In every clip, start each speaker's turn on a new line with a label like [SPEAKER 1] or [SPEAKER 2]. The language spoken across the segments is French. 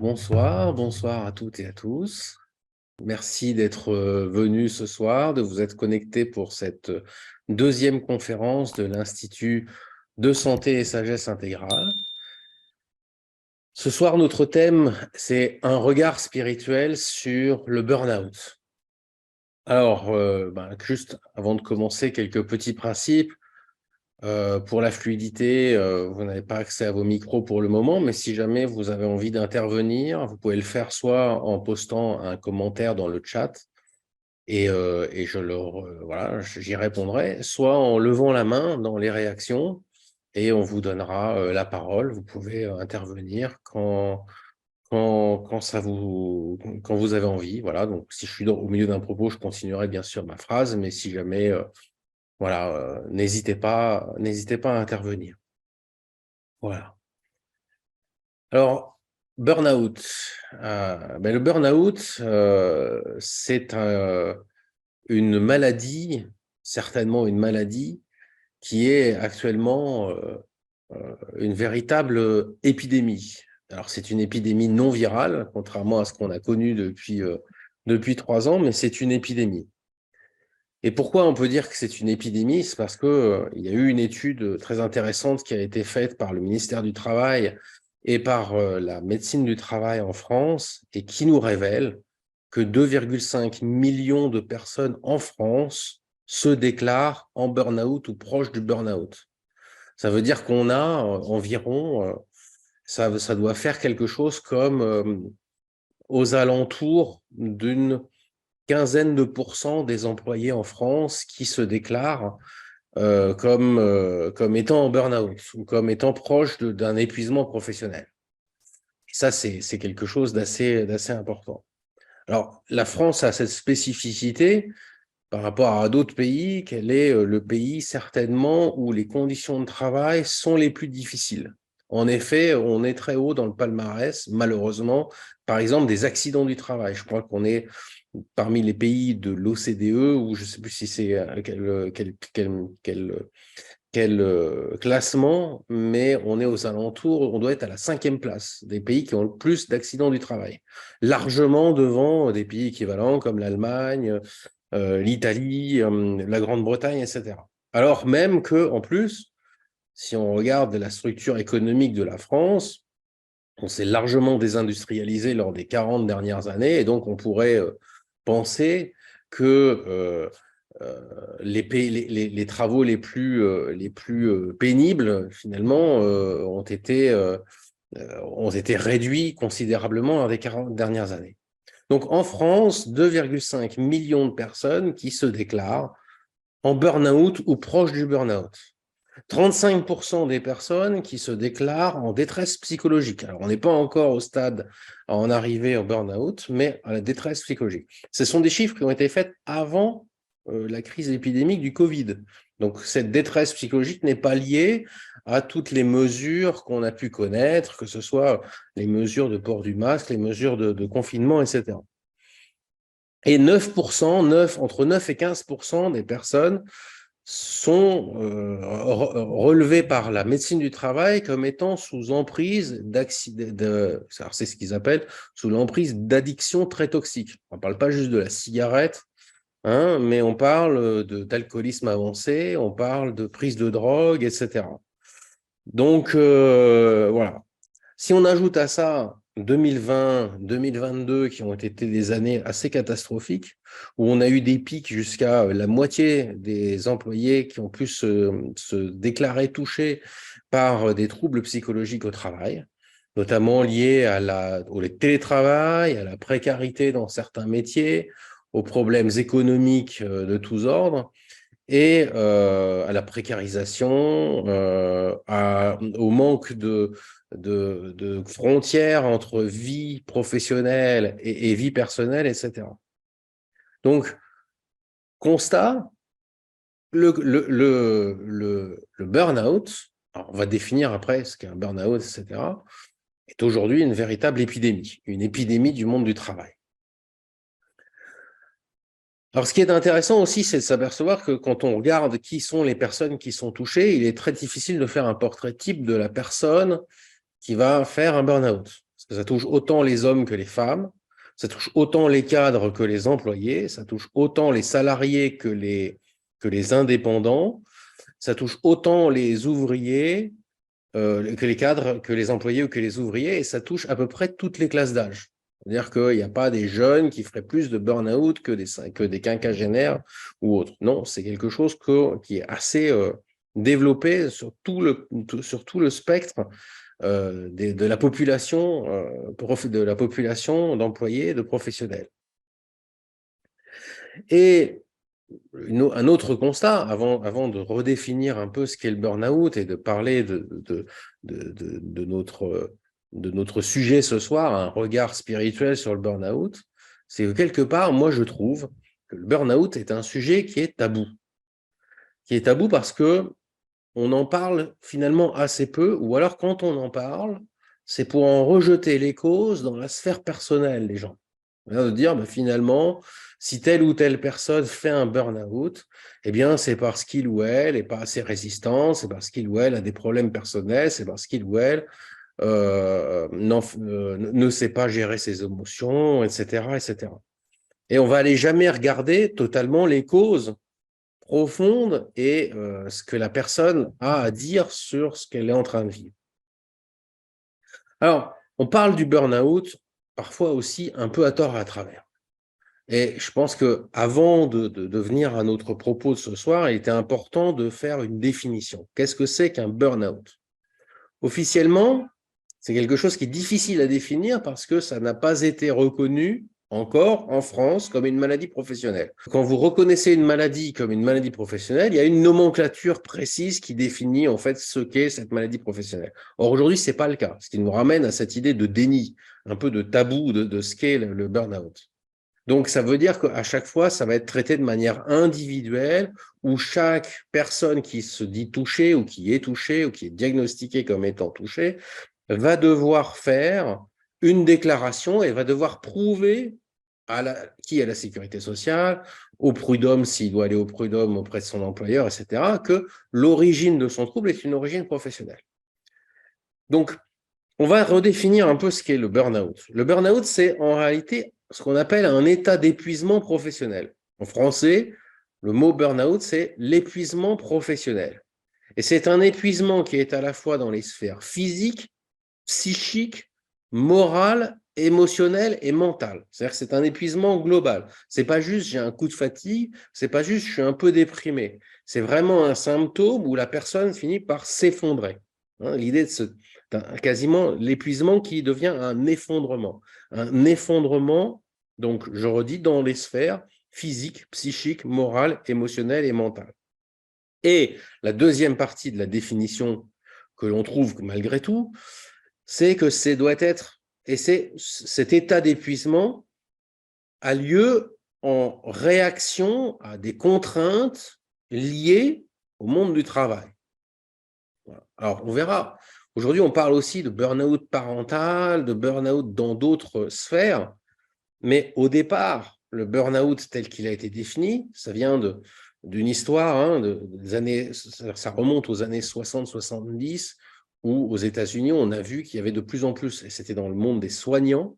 [SPEAKER 1] Bonsoir à toutes et à tous. Merci d'être venus ce soir, de vous être connectés pour cette deuxième conférence de l'Institut de santé et sagesse intégrale. Ce soir, notre thème, c'est un regard spirituel sur le burn-out. Alors, juste avant de commencer, quelques petits principes. Pour la fluidité, vous n'avez pas accès à vos micros pour le moment, mais si jamais vous avez envie d'intervenir, vous pouvez le faire soit en postant un commentaire dans le chat et j'y répondrai, soit en levant la main dans les réactions et on vous donnera la parole. Vous pouvez intervenir quand vous avez envie. Voilà, donc si je suis au milieu d'un propos, je continuerai bien sûr ma phrase, mais si jamais n'hésitez pas à intervenir. Voilà. Alors, burn-out. Le burn-out, c'est une maladie, certainement une maladie, qui est actuellement une véritable épidémie. Alors, c'est une épidémie non virale, contrairement à ce qu'on a connu depuis 3 ans, mais c'est une épidémie. Et pourquoi on peut dire que c'est une épidémie? C'est parce qu'il y a eu une étude très intéressante qui a été faite par le ministère du Travail et par la médecine du travail en France et qui nous révèle que 2,5 millions de personnes en France se déclarent en burn-out ou proches du burn-out. Ça veut dire qu'on a environ, ça doit faire quelque chose comme aux alentours d'une quinzaine de pourcents des employés en France qui se déclarent comme étant en burn-out ou comme étant proche d'un épuisement professionnel. Et ça, c'est quelque chose d'assez important. Alors, la France a cette spécificité par rapport à d'autres pays, qu'elle est le pays certainement où les conditions de travail sont les plus difficiles. En effet, on est très haut dans le palmarès, malheureusement, par exemple, des accidents du travail. Je crois qu'on est parmi les pays de l'OCDE, ou je ne sais plus si c'est quel classement, mais on est aux alentours, on doit être à la 5e place des pays qui ont le plus d'accidents du travail, largement devant des pays équivalents comme l'Allemagne, l'Italie, la Grande-Bretagne, etc. Alors même que, en plus, si on regarde la structure économique de la France, on s'est largement désindustrialisé lors des 40 dernières années, et donc on pourrait penser que les travaux les plus pénibles, finalement, ont été réduits considérablement lors des 40 dernières années. Donc en France, 2,5 millions de personnes qui se déclarent en burn-out ou proche du burn-out. 35% des personnes qui se déclarent en détresse psychologique. Alors, on n'est pas encore au stade à en arriver au burn-out, mais à la détresse psychologique. Ce sont des chiffres qui ont été faits avant la crise épidémique du Covid. Donc, cette détresse psychologique n'est pas liée à toutes les mesures qu'on a pu connaître, que ce soit les mesures de port du masque, les mesures de confinement, etc. Et 9%, entre 9 et 15% des personnes sont relevés par la médecine du travail comme étant sous emprise alors c'est ce qu'ils appellent sous l'emprise d'addictions très toxiques. On ne parle pas juste de la cigarette, hein, mais on parle d'alcoolisme avancé, on parle de prise de drogue, etc. Donc, voilà. Si on ajoute à ça 2020, 2022, qui ont été des années assez catastrophiques, où on a eu des pics jusqu'à la moitié des employés qui ont pu se déclarer touchés par des troubles psychologiques au travail, notamment liés au télétravail, à la précarité dans certains métiers, aux problèmes économiques de tous ordres, et à la précarisation, au manque de frontières entre vie professionnelle et vie personnelle, etc. Donc, constat, le burn-out, on va définir après ce qu'est un burn-out, etc., est aujourd'hui une véritable épidémie, une épidémie du monde du travail. Alors, ce qui est intéressant aussi, c'est de s'apercevoir que quand on regarde qui sont les personnes qui sont touchées, il est très difficile de faire un portrait type de la personne qui va faire un burn-out. Ça touche autant les hommes que les femmes, ça touche autant les cadres que les employés, ça touche autant les salariés que les indépendants, ça touche autant les ouvriers que les cadres, que les employés ou que les ouvriers, et ça touche à peu près toutes les classes d'âge. C'est-à-dire qu'il n'y a pas des jeunes qui feraient plus de burn-out que des quinquagénaires ou autres. Non, c'est quelque chose qui est assez développé sur tout le spectre de la population d'employés, de professionnels. Et un autre constat, avant de redéfinir un peu ce qu'est le burn-out et de parler de notre sujet ce soir, un regard spirituel sur le burn-out, c'est que quelque part, moi je trouve que le burn-out est un sujet qui est tabou. Qui est tabou parce que on en parle finalement assez peu, ou alors quand on en parle, c'est pour en rejeter les causes dans la sphère personnelle des gens. De dire, finalement, si telle ou telle personne fait un burn-out, eh bien, c'est parce qu'il ou elle n'est pas assez résistant, c'est parce qu'il ou elle a des problèmes personnels, c'est parce qu'il ou elle ne sait pas gérer ses émotions, etc., etc. Et on va aller jamais regarder totalement les causes profondes et ce que la personne a à dire sur ce qu'elle est en train de vivre. Alors, on parle du burn-out parfois aussi un peu à tort et à travers. Et je pense qu'avant de venir à notre propos de ce soir, il était important de faire une définition. Qu'est-ce que c'est qu'un burn-out? Officiellement, c'est quelque chose qui est difficile à définir parce que ça n'a pas été reconnu encore en France comme une maladie professionnelle. Quand vous reconnaissez une maladie comme une maladie professionnelle, il y a une nomenclature précise qui définit en fait ce qu'est cette maladie professionnelle. Or, aujourd'hui, ce n'est pas le cas, ce qui nous ramène à cette idée de déni, un peu de tabou de ce qu'est le burn-out. Donc, ça veut dire qu'à chaque fois, ça va être traité de manière individuelle, où chaque personne qui se dit touchée ou qui est touchée ou qui est diagnostiquée comme étant touchée va devoir faire une déclaration et va devoir prouver à la sécurité sociale, au prud'homme, s'il doit aller au prud'homme auprès de son employeur, etc., que l'origine de son trouble est une origine professionnelle. Donc, on va redéfinir un peu ce qu'est le burn-out. Le burn-out, c'est en réalité ce qu'on appelle un état d'épuisement professionnel. En français, le mot burn-out, c'est l'épuisement professionnel. Et c'est un épuisement qui est à la fois dans les sphères physiques, psychiques, morales, émotionnelles et mentales. C'est-à-dire que c'est un épuisement global. C'est pas juste j'ai un coup de fatigue, c'est pas juste je suis un peu déprimé. C'est vraiment un symptôme où la personne finit par s'effondrer. L'idée de quasiment l'épuisement qui devient un effondrement. Un effondrement, donc je redis, dans les sphères physiques, psychiques, morales, émotionnelles et mentales. Et la deuxième partie de la définition que l'on trouve malgré tout, c'est que cet état d'épuisement a lieu en réaction à des contraintes liées au monde du travail. Alors, on verra. Aujourd'hui, on parle aussi de burn-out parental, de burn-out dans d'autres sphères, mais au départ, le burn-out tel qu'il a été défini, ça vient d'une histoire, des années, ça remonte aux années 60-70, où aux États-Unis, on a vu qu'il y avait de plus en plus, et c'était dans le monde des soignants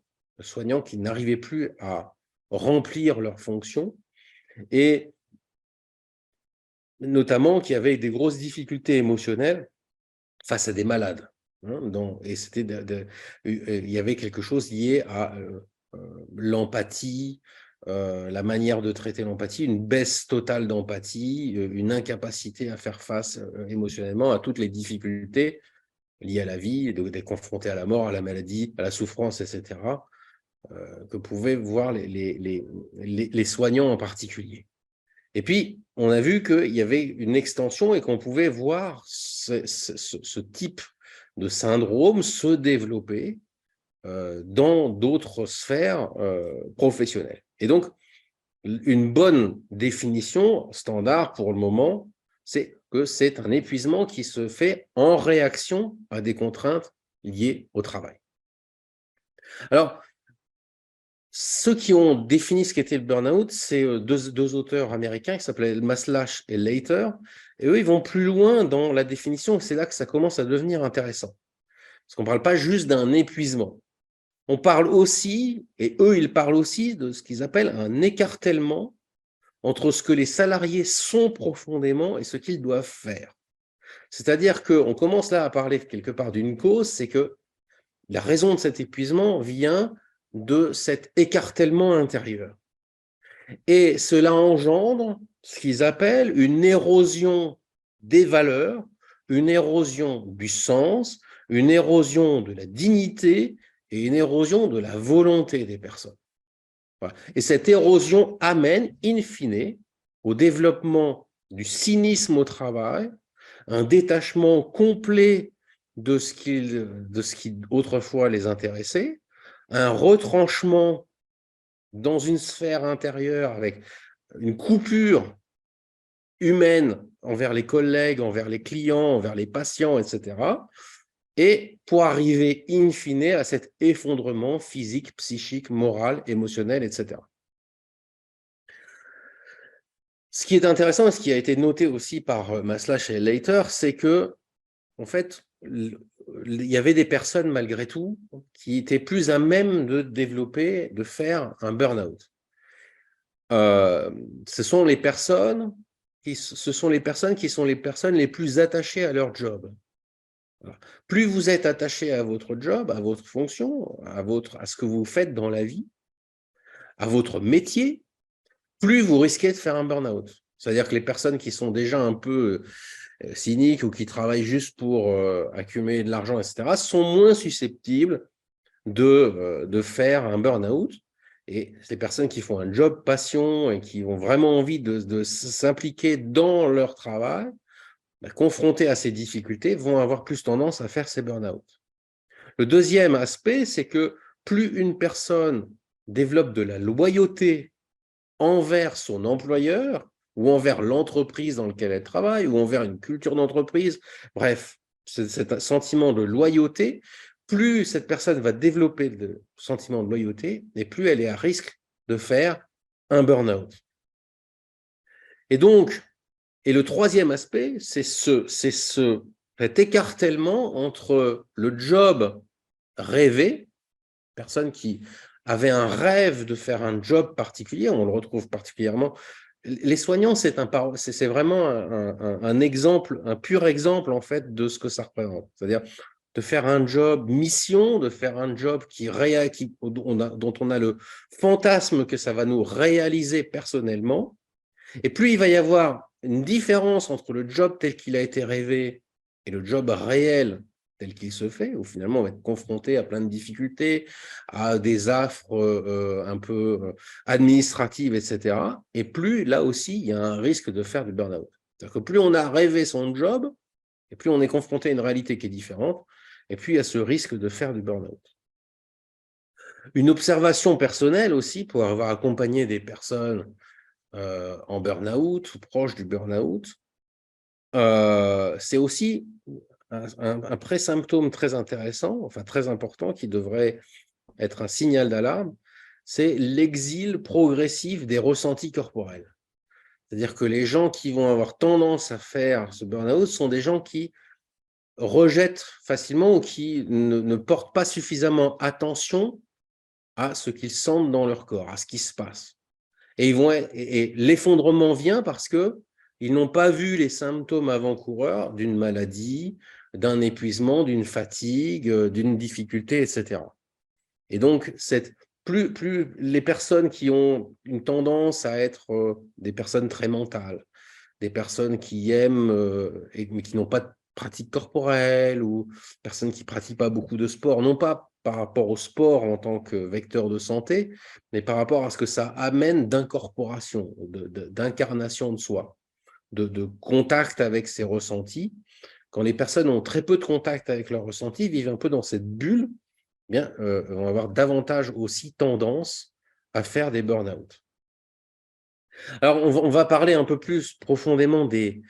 [SPEAKER 1] qui n'arrivaient plus à remplir leurs fonctions, et notamment qu'il y avait des grosses difficultés émotionnelles face à des malades. Et il y avait quelque chose lié à l'empathie, la manière de traiter l'empathie, une baisse totale d'empathie, une incapacité à faire face émotionnellement à toutes les difficultés liées à la vie, d'être confronté à la mort, à la maladie, à la souffrance, etc., que pouvaient voir les soignants en particulier. Et puis, on a vu qu'il y avait une extension et qu'on pouvait voir ce type de syndrome se développer dans d'autres sphères professionnelles. Et donc, une bonne définition standard pour le moment, c'est que c'est un épuisement qui se fait en réaction à des contraintes liées au travail. Alors, ceux qui ont défini ce qu'était le burn-out, c'est deux auteurs américains qui s'appelaient Maslach et Leiter. Et eux, ils vont plus loin dans la définition. C'est là que ça commence à devenir intéressant. Parce qu'on ne parle pas juste d'un épuisement. On parle aussi, et eux, ils parlent aussi de ce qu'ils appellent un écartèlement entre ce que les salariés sont profondément et ce qu'ils doivent faire. C'est-à-dire qu'on commence là à parler quelque part d'une cause, c'est que la raison de cet épuisement vient de cet écartèlement intérieur. Et cela engendre ce qu'ils appellent une érosion des valeurs, une érosion du sens, une érosion de la dignité et une érosion de la volonté des personnes. Voilà. Et cette érosion amène, in fine, au développement du cynisme au travail, un détachement complet de ce qui autrefois les intéressait, un retranchement dans une sphère intérieure avec une coupure humaine envers les collègues, envers les clients, envers les patients, etc. Et pour arriver in fine à cet effondrement physique, psychique, moral, émotionnel, etc. Ce qui est intéressant et ce qui a été noté aussi par Maslach et Leiter, c'est que, en fait, il y avait des personnes, malgré tout, qui étaient plus à même de développer, de faire un burn-out. Ce sont les personnes qui sont les personnes les plus attachées à leur job. Voilà. Plus vous êtes attaché à votre job, à votre fonction, à ce que vous faites dans la vie, à votre métier, plus vous risquez de faire un burn-out. C'est-à-dire que les personnes qui sont déjà un peu cyniques ou qui travaillent juste pour accumuler de l'argent, etc., sont moins susceptibles de faire un burn-out. Et les personnes qui font un job passion et qui ont vraiment envie de s'impliquer dans leur travail, confrontées à ces difficultés, vont avoir plus tendance à faire ces burn-out. Le deuxième aspect, c'est que plus une personne développe de la loyauté envers son employeur ou envers l'entreprise dans laquelle elle travaille ou envers une culture d'entreprise, bref, cet sentiment de loyauté, plus cette personne va développer le sentiment de loyauté et plus elle est à risque de faire un burn-out. Et donc, et le troisième aspect, c'est cet écartèlement entre le job rêvé, personne qui avait un rêve de faire un job particulier, on le retrouve particulièrement. Les soignants, c'est vraiment un exemple, un pur exemple en fait de ce que ça représente. C'est-à-dire de faire un job mission, de faire un job dont on a le fantasme que ça va nous réaliser personnellement. Et plus il va y avoir une différence entre le job tel qu'il a été rêvé et le job réel tel qu'il se fait, où finalement on va être confronté à plein de difficultés, à des affres un peu administratives, etc. Et plus, là aussi, il y a un risque de faire du burn-out. C'est-à-dire que plus on a rêvé son job, et plus on est confronté à une réalité qui est différente, et plus il y a ce risque de faire du burn-out. Une observation personnelle aussi, pour avoir accompagné des personnes en burn-out ou proche du burn-out, c'est aussi un pré-symptôme très intéressant, enfin très important, qui devrait être un signal d'alarme, c'est l'exil progressif des ressentis corporels. C'est-à-dire que les gens qui vont avoir tendance à faire ce burn-out sont des gens qui rejettent facilement ou qui ne portent pas suffisamment attention à ce qu'ils sentent dans leur corps, à ce qui se passe. Et l'effondrement vient parce qu'ils n'ont pas vu les symptômes avant-coureurs d'une maladie, d'un épuisement, d'une fatigue, d'une difficulté, etc. Et donc, plus les personnes qui ont une tendance à être des personnes très mentales, des personnes qui aiment, mais qui n'ont pas de pratique corporelle, ou personnes qui ne pratiquent pas beaucoup de sport, non pas par rapport au sport en tant que vecteur de santé, mais par rapport à ce que ça amène d'incorporation, d'incarnation de soi, de contact avec ses ressentis. Quand les personnes ont très peu de contact avec leurs ressentis, vivent un peu dans cette bulle, vont avoir davantage aussi tendance à faire des burn-out. Alors, on va parler un peu plus profondément des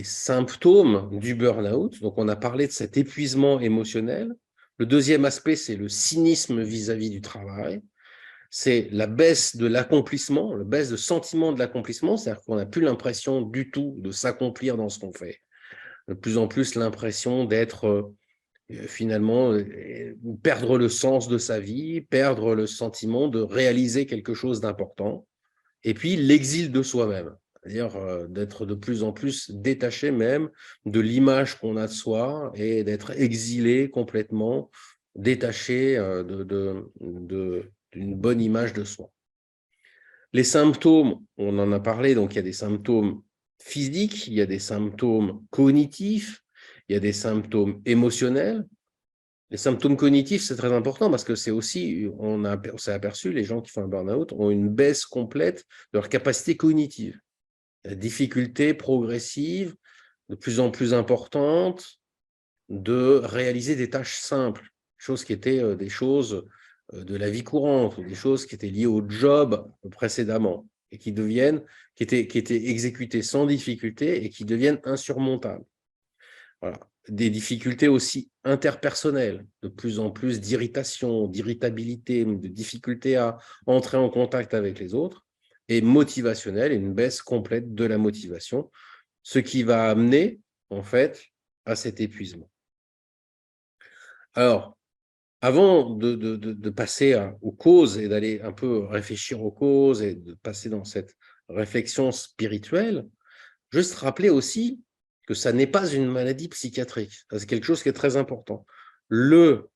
[SPEAKER 1] symptômes du burn-out. Donc, on a parlé de cet épuisement émotionnel. Le deuxième aspect, c'est le cynisme vis-à-vis du travail. C'est la baisse de l'accomplissement, la baisse de sentiment de l'accomplissement, c'est-à-dire qu'on n'a plus l'impression du tout de s'accomplir dans ce qu'on fait. De plus en plus l'impression d'être finalement, perdre le sens de sa vie, perdre le sentiment de réaliser quelque chose d'important, et puis l'exil de soi-même, c'est-à-dire d'être de plus en plus détaché même de l'image qu'on a de soi et d'être exilé complètement, détaché d'une bonne image de soi. Les symptômes, on en a parlé, donc il y a des symptômes physiques, il y a des symptômes cognitifs, il y a des symptômes émotionnels. Les symptômes cognitifs, c'est très important parce que c'est aussi, on s'est aperçu, les gens qui font un burn-out ont une baisse complète de leur capacité cognitive. La difficulté progressive, de plus en plus importante, de réaliser des tâches simples, choses qui étaient des choses de la vie courante, ou des choses qui étaient liées au job précédemment, et qui étaient exécutées sans difficulté et qui deviennent insurmontables. Voilà. Des difficultés aussi interpersonnelles, de plus en plus d'irritation, d'irritabilité, de difficultés à entrer en contact avec les autres, et motivationnelles, une baisse complète de la motivation, ce qui va amener, en fait, à cet épuisement. Alors, avant de passer aux causes et d'aller un peu réfléchir aux causes et de passer dans cette réflexion spirituelle, juste rappeler aussi que ça n'est pas une maladie psychiatrique. C'est quelque chose qui est très important. Le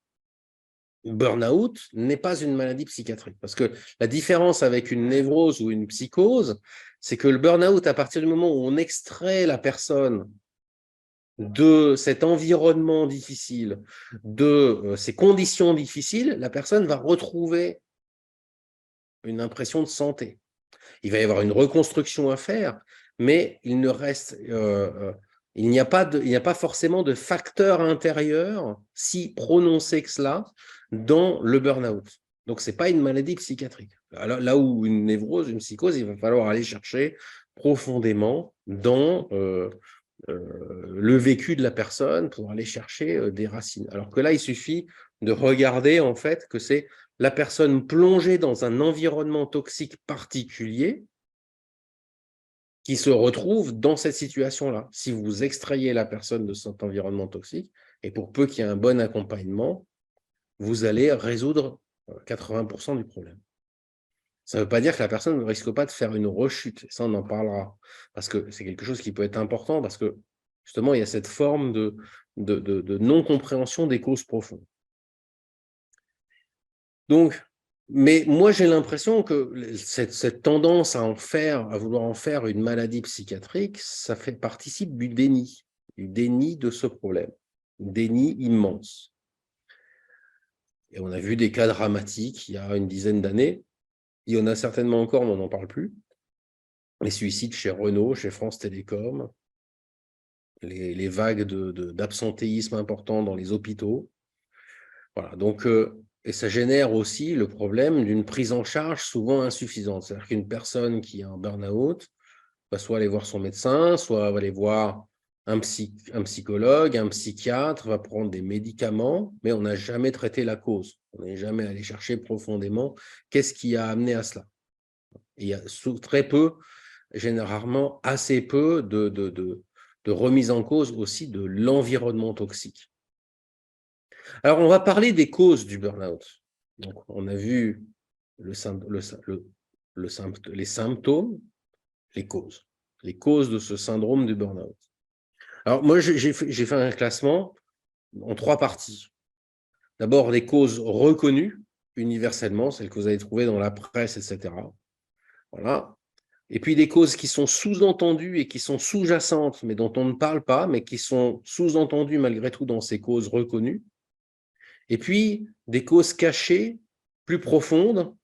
[SPEAKER 1] burn-out n'est pas une maladie psychiatrique. Parce que la différence avec une névrose ou une psychose, c'est que le burn-out, à partir du moment où on extrait la personne de cet environnement difficile, de ces conditions difficiles, la personne va retrouver une impression de santé. Il va y avoir une reconstruction à faire, mais il ne reste, il n'y a pas forcément de facteur intérieur si prononcé que cela dans le burn-out. Donc, ce n'est pas une maladie psychiatrique. Là où une névrose, une psychose, il va falloir aller chercher profondément dans le vécu de la personne pour aller chercher des racines. Alors que là, il suffit de regarder en fait que c'est la personne plongée dans un environnement toxique particulier qui se retrouve dans cette situation-là. Si vous extrayez la personne de cet environnement toxique, et pour peu qu'il y ait un bon accompagnement, vous allez résoudre 80% du problème. Ça ne veut pas dire que la personne ne risque pas de faire une rechute. Ça, on en parlera. Parce que c'est quelque chose qui peut être important, parce que justement, il y a cette forme de non-compréhension des causes profondes. Donc, mais moi, j'ai l'impression que cette tendance à vouloir en faire une maladie psychiatrique, ça participe du déni de ce problème, un déni immense. Et on a vu des cas dramatiques il y a une dizaine d'années. Il y en a certainement encore, mais on n'en parle plus. Les suicides chez Renault, chez France Télécom, les vagues d'absentéisme importants dans les hôpitaux. Voilà, donc, et ça génère aussi le problème d'une prise en charge souvent insuffisante. C'est-à-dire qu'une personne qui a un burn-out va soit aller voir son médecin, soit va aller voir un psychologue, un psychiatre, va prendre des médicaments, mais on n'a jamais traité la cause. On n'est jamais allé chercher profondément qu'est-ce qui a amené à cela. Et il y a très peu, généralement assez peu de remise en cause aussi de l'environnement toxique. Alors, on va parler des causes du burn-out. Donc, on a vu les symptômes, les causes de ce syndrome du burn-out. Alors, moi, j'ai fait un classement en 3 parties. D'abord, les causes reconnues universellement, celles que vous avez trouvées dans la presse, etc. Voilà. Et puis, des causes qui sont sous-entendues et qui sont sous-jacentes, mais dont on ne parle pas, mais qui sont sous-entendues malgré tout dans ces causes reconnues. Et puis, des causes cachées, plus profondes,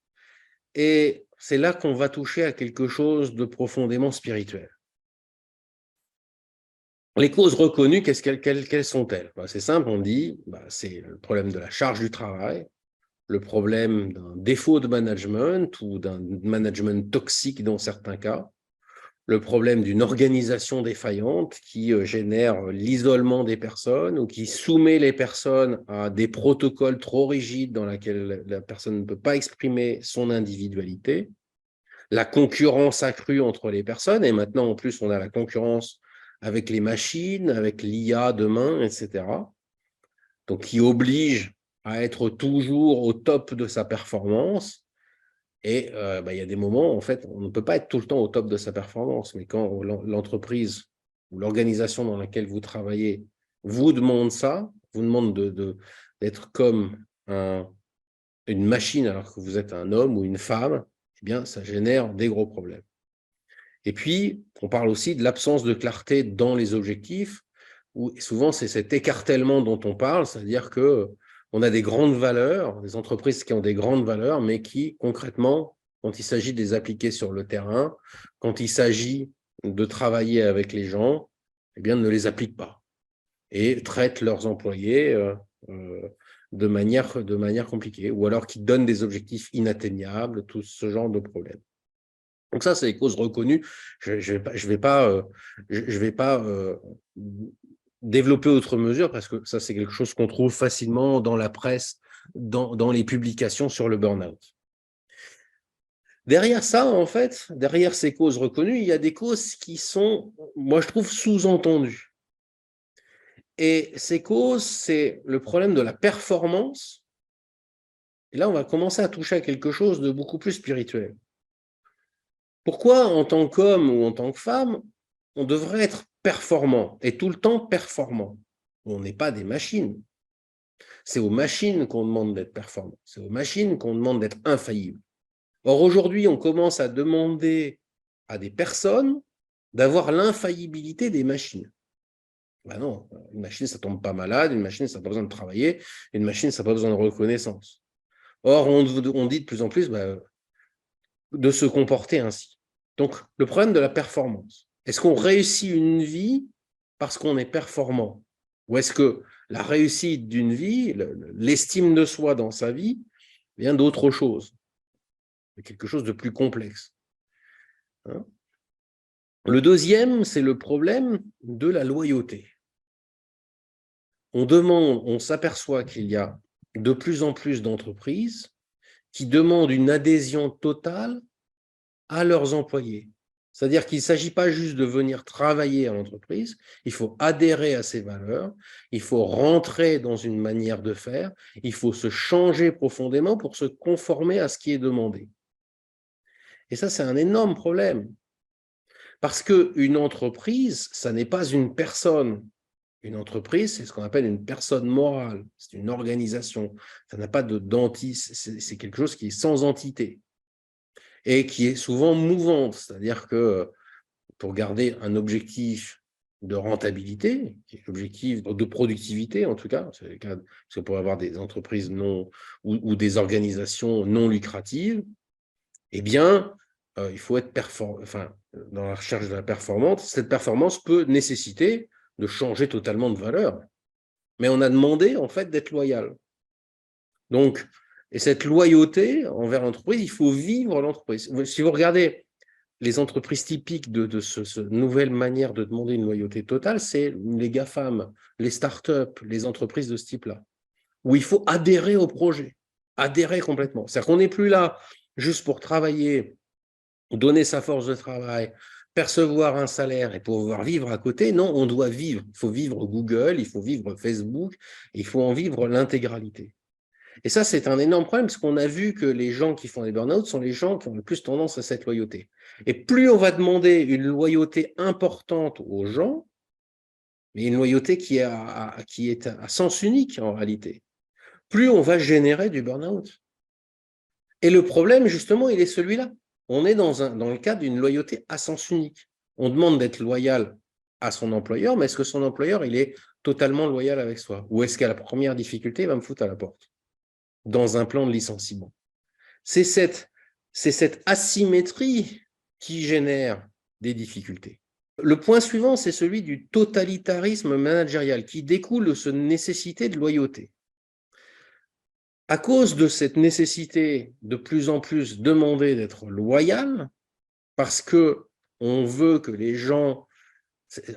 [SPEAKER 1] et c'est là qu'on va toucher à quelque chose de profondément spirituel. Les causes reconnues, quelles sont-elles? C'est simple, on dit, c'est le problème de la charge du travail, le problème d'un défaut de management ou d'un management toxique dans certains cas, le problème d'une organisation défaillante qui génère l'isolement des personnes ou qui soumet les personnes à des protocoles trop rigides dans lesquels la personne ne peut pas exprimer son individualité, la concurrence accrue entre les personnes, et maintenant en plus on a la concurrence avec les machines, avec l'IA demain, etc. donc qui oblige à être toujours au top de sa performance. Et il y a des moments, en fait, on ne peut pas être tout le temps au top de sa performance, mais quand l'entreprise ou l'organisation dans laquelle vous travaillez vous demande ça, vous demande d'être comme une machine alors que vous êtes un homme ou une femme, eh bien, ça génère des gros problèmes. Et puis, on parle aussi de l'absence de clarté dans les objectifs, où souvent c'est cet écartèlement dont on parle, c'est-à-dire qu'on a des grandes valeurs, des entreprises qui ont des grandes valeurs, mais qui, concrètement, quand il s'agit de les appliquer sur le terrain, quand il s'agit de travailler avec les gens, eh bien, ne les appliquent pas et traitent leurs employés de manière compliquée, ou alors qui donnent des objectifs inatteignables, tout ce genre de problèmes. Donc ça, c'est des causes reconnues. Je ne vais pas développer autre mesure parce que ça, c'est quelque chose qu'on trouve facilement dans la presse, dans les publications sur le burn-out. Derrière ça, en fait, derrière ces causes reconnues, il y a des causes qui sont, moi, je trouve, sous-entendues. Et ces causes, c'est le problème de la performance. Et là, on va commencer à toucher à quelque chose de beaucoup plus spirituel. Pourquoi, en tant qu'homme ou en tant que femme, on devrait être performant et tout le temps performant? On n'est pas des machines. C'est aux machines qu'on demande d'être performant. C'est aux machines qu'on demande d'être infaillibles. Or, aujourd'hui, on commence à demander à des personnes d'avoir l'infaillibilité des machines. Ben non, une machine, ça ne tombe pas malade, une machine, ça n'a pas besoin de travailler, une machine, ça n'a pas besoin de reconnaissance. Or, on dit de plus en plus de se comporter ainsi. Donc, le problème de la performance. Est-ce qu'on réussit une vie parce qu'on est performant? Ou est-ce que la réussite d'une vie, l'estime de soi dans sa vie, vient d'autre chose, de quelque chose de plus complexe? Le deuxième, c'est le problème de la loyauté. On s'aperçoit qu'il y a de plus en plus d'entreprises qui demandent une adhésion totale à leurs employés. C'est-à-dire qu'il ne s'agit pas juste de venir travailler à l'entreprise, il faut adhérer à ses valeurs, il faut rentrer dans une manière de faire, il faut se changer profondément pour se conformer à ce qui est demandé. Et ça, c'est un énorme problème. Parce qu'une entreprise, ça n'est pas une personne. Une entreprise, c'est ce qu'on appelle une personne morale, c'est une organisation. Ça n'a pas c'est quelque chose qui est sans entité et qui est souvent mouvante, c'est-à-dire que pour garder un objectif de rentabilité, l'objectif de productivité en tout cas, c'est le cas, parce qu'on peut avoir des entreprises ou des organisations non lucratives, eh bien, il faut être dans la recherche de la performance. Cette performance peut nécessiter de changer totalement de valeur, mais on a demandé en fait d'être loyal. Donc, et cette loyauté envers l'entreprise, il faut vivre l'entreprise. Si vous regardez les entreprises typiques de cette nouvelle manière de demander une loyauté totale, c'est les GAFAM, les startups, les entreprises de ce type-là, où il faut adhérer au projet, adhérer complètement. C'est-à-dire qu'on n'est plus là juste pour travailler, donner sa force de travail, percevoir un salaire et pouvoir vivre à côté. Non, on doit vivre. Il faut vivre Google, il faut vivre Facebook, il faut en vivre l'intégralité. Et ça, c'est un énorme problème parce qu'on a vu que les gens qui font des burn-out sont les gens qui ont le plus tendance à cette loyauté. Et plus on va demander une loyauté importante aux gens, mais une loyauté qui est à sens unique en réalité, plus on va générer du burn-out. Et le problème, justement, il est celui-là. On est dans le cadre d'une loyauté à sens unique. On demande d'être loyal à son employeur, mais est-ce que son employeur, il est totalement loyal avec soi? Ou est-ce qu'à la première difficulté, il va me foutre à la porte dans un plan de licenciement? C'est cette asymétrie qui génère des difficultés. Le point suivant, c'est celui du totalitarisme managérial qui découle de cette nécessité de loyauté. À cause de cette nécessité de plus en plus demander d'être loyal, parce qu'on veut que les gens,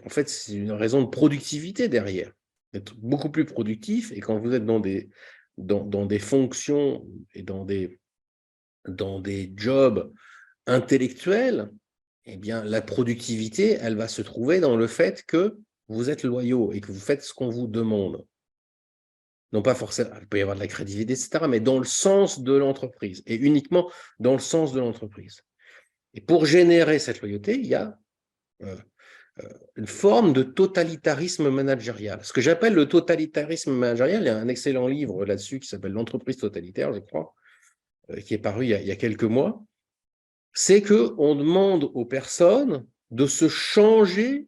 [SPEAKER 1] en fait, c'est une raison de productivité derrière, d'être beaucoup plus productif, et quand vous êtes dans des fonctions et dans des jobs intellectuels, eh bien, la productivité, elle va se trouver dans le fait que vous êtes loyaux et que vous faites ce qu'on vous demande. Non pas forcément, il peut y avoir de la crédibilité, etc., mais dans le sens de l'entreprise, et uniquement dans le sens de l'entreprise. Et pour générer cette loyauté, il y a une forme de totalitarisme managérial. Ce que j'appelle le totalitarisme managérial, il y a un excellent livre là-dessus qui s'appelle L'entreprise totalitaire, je crois, qui est paru il y a quelques mois. C'est qu'on demande aux personnes de se changer,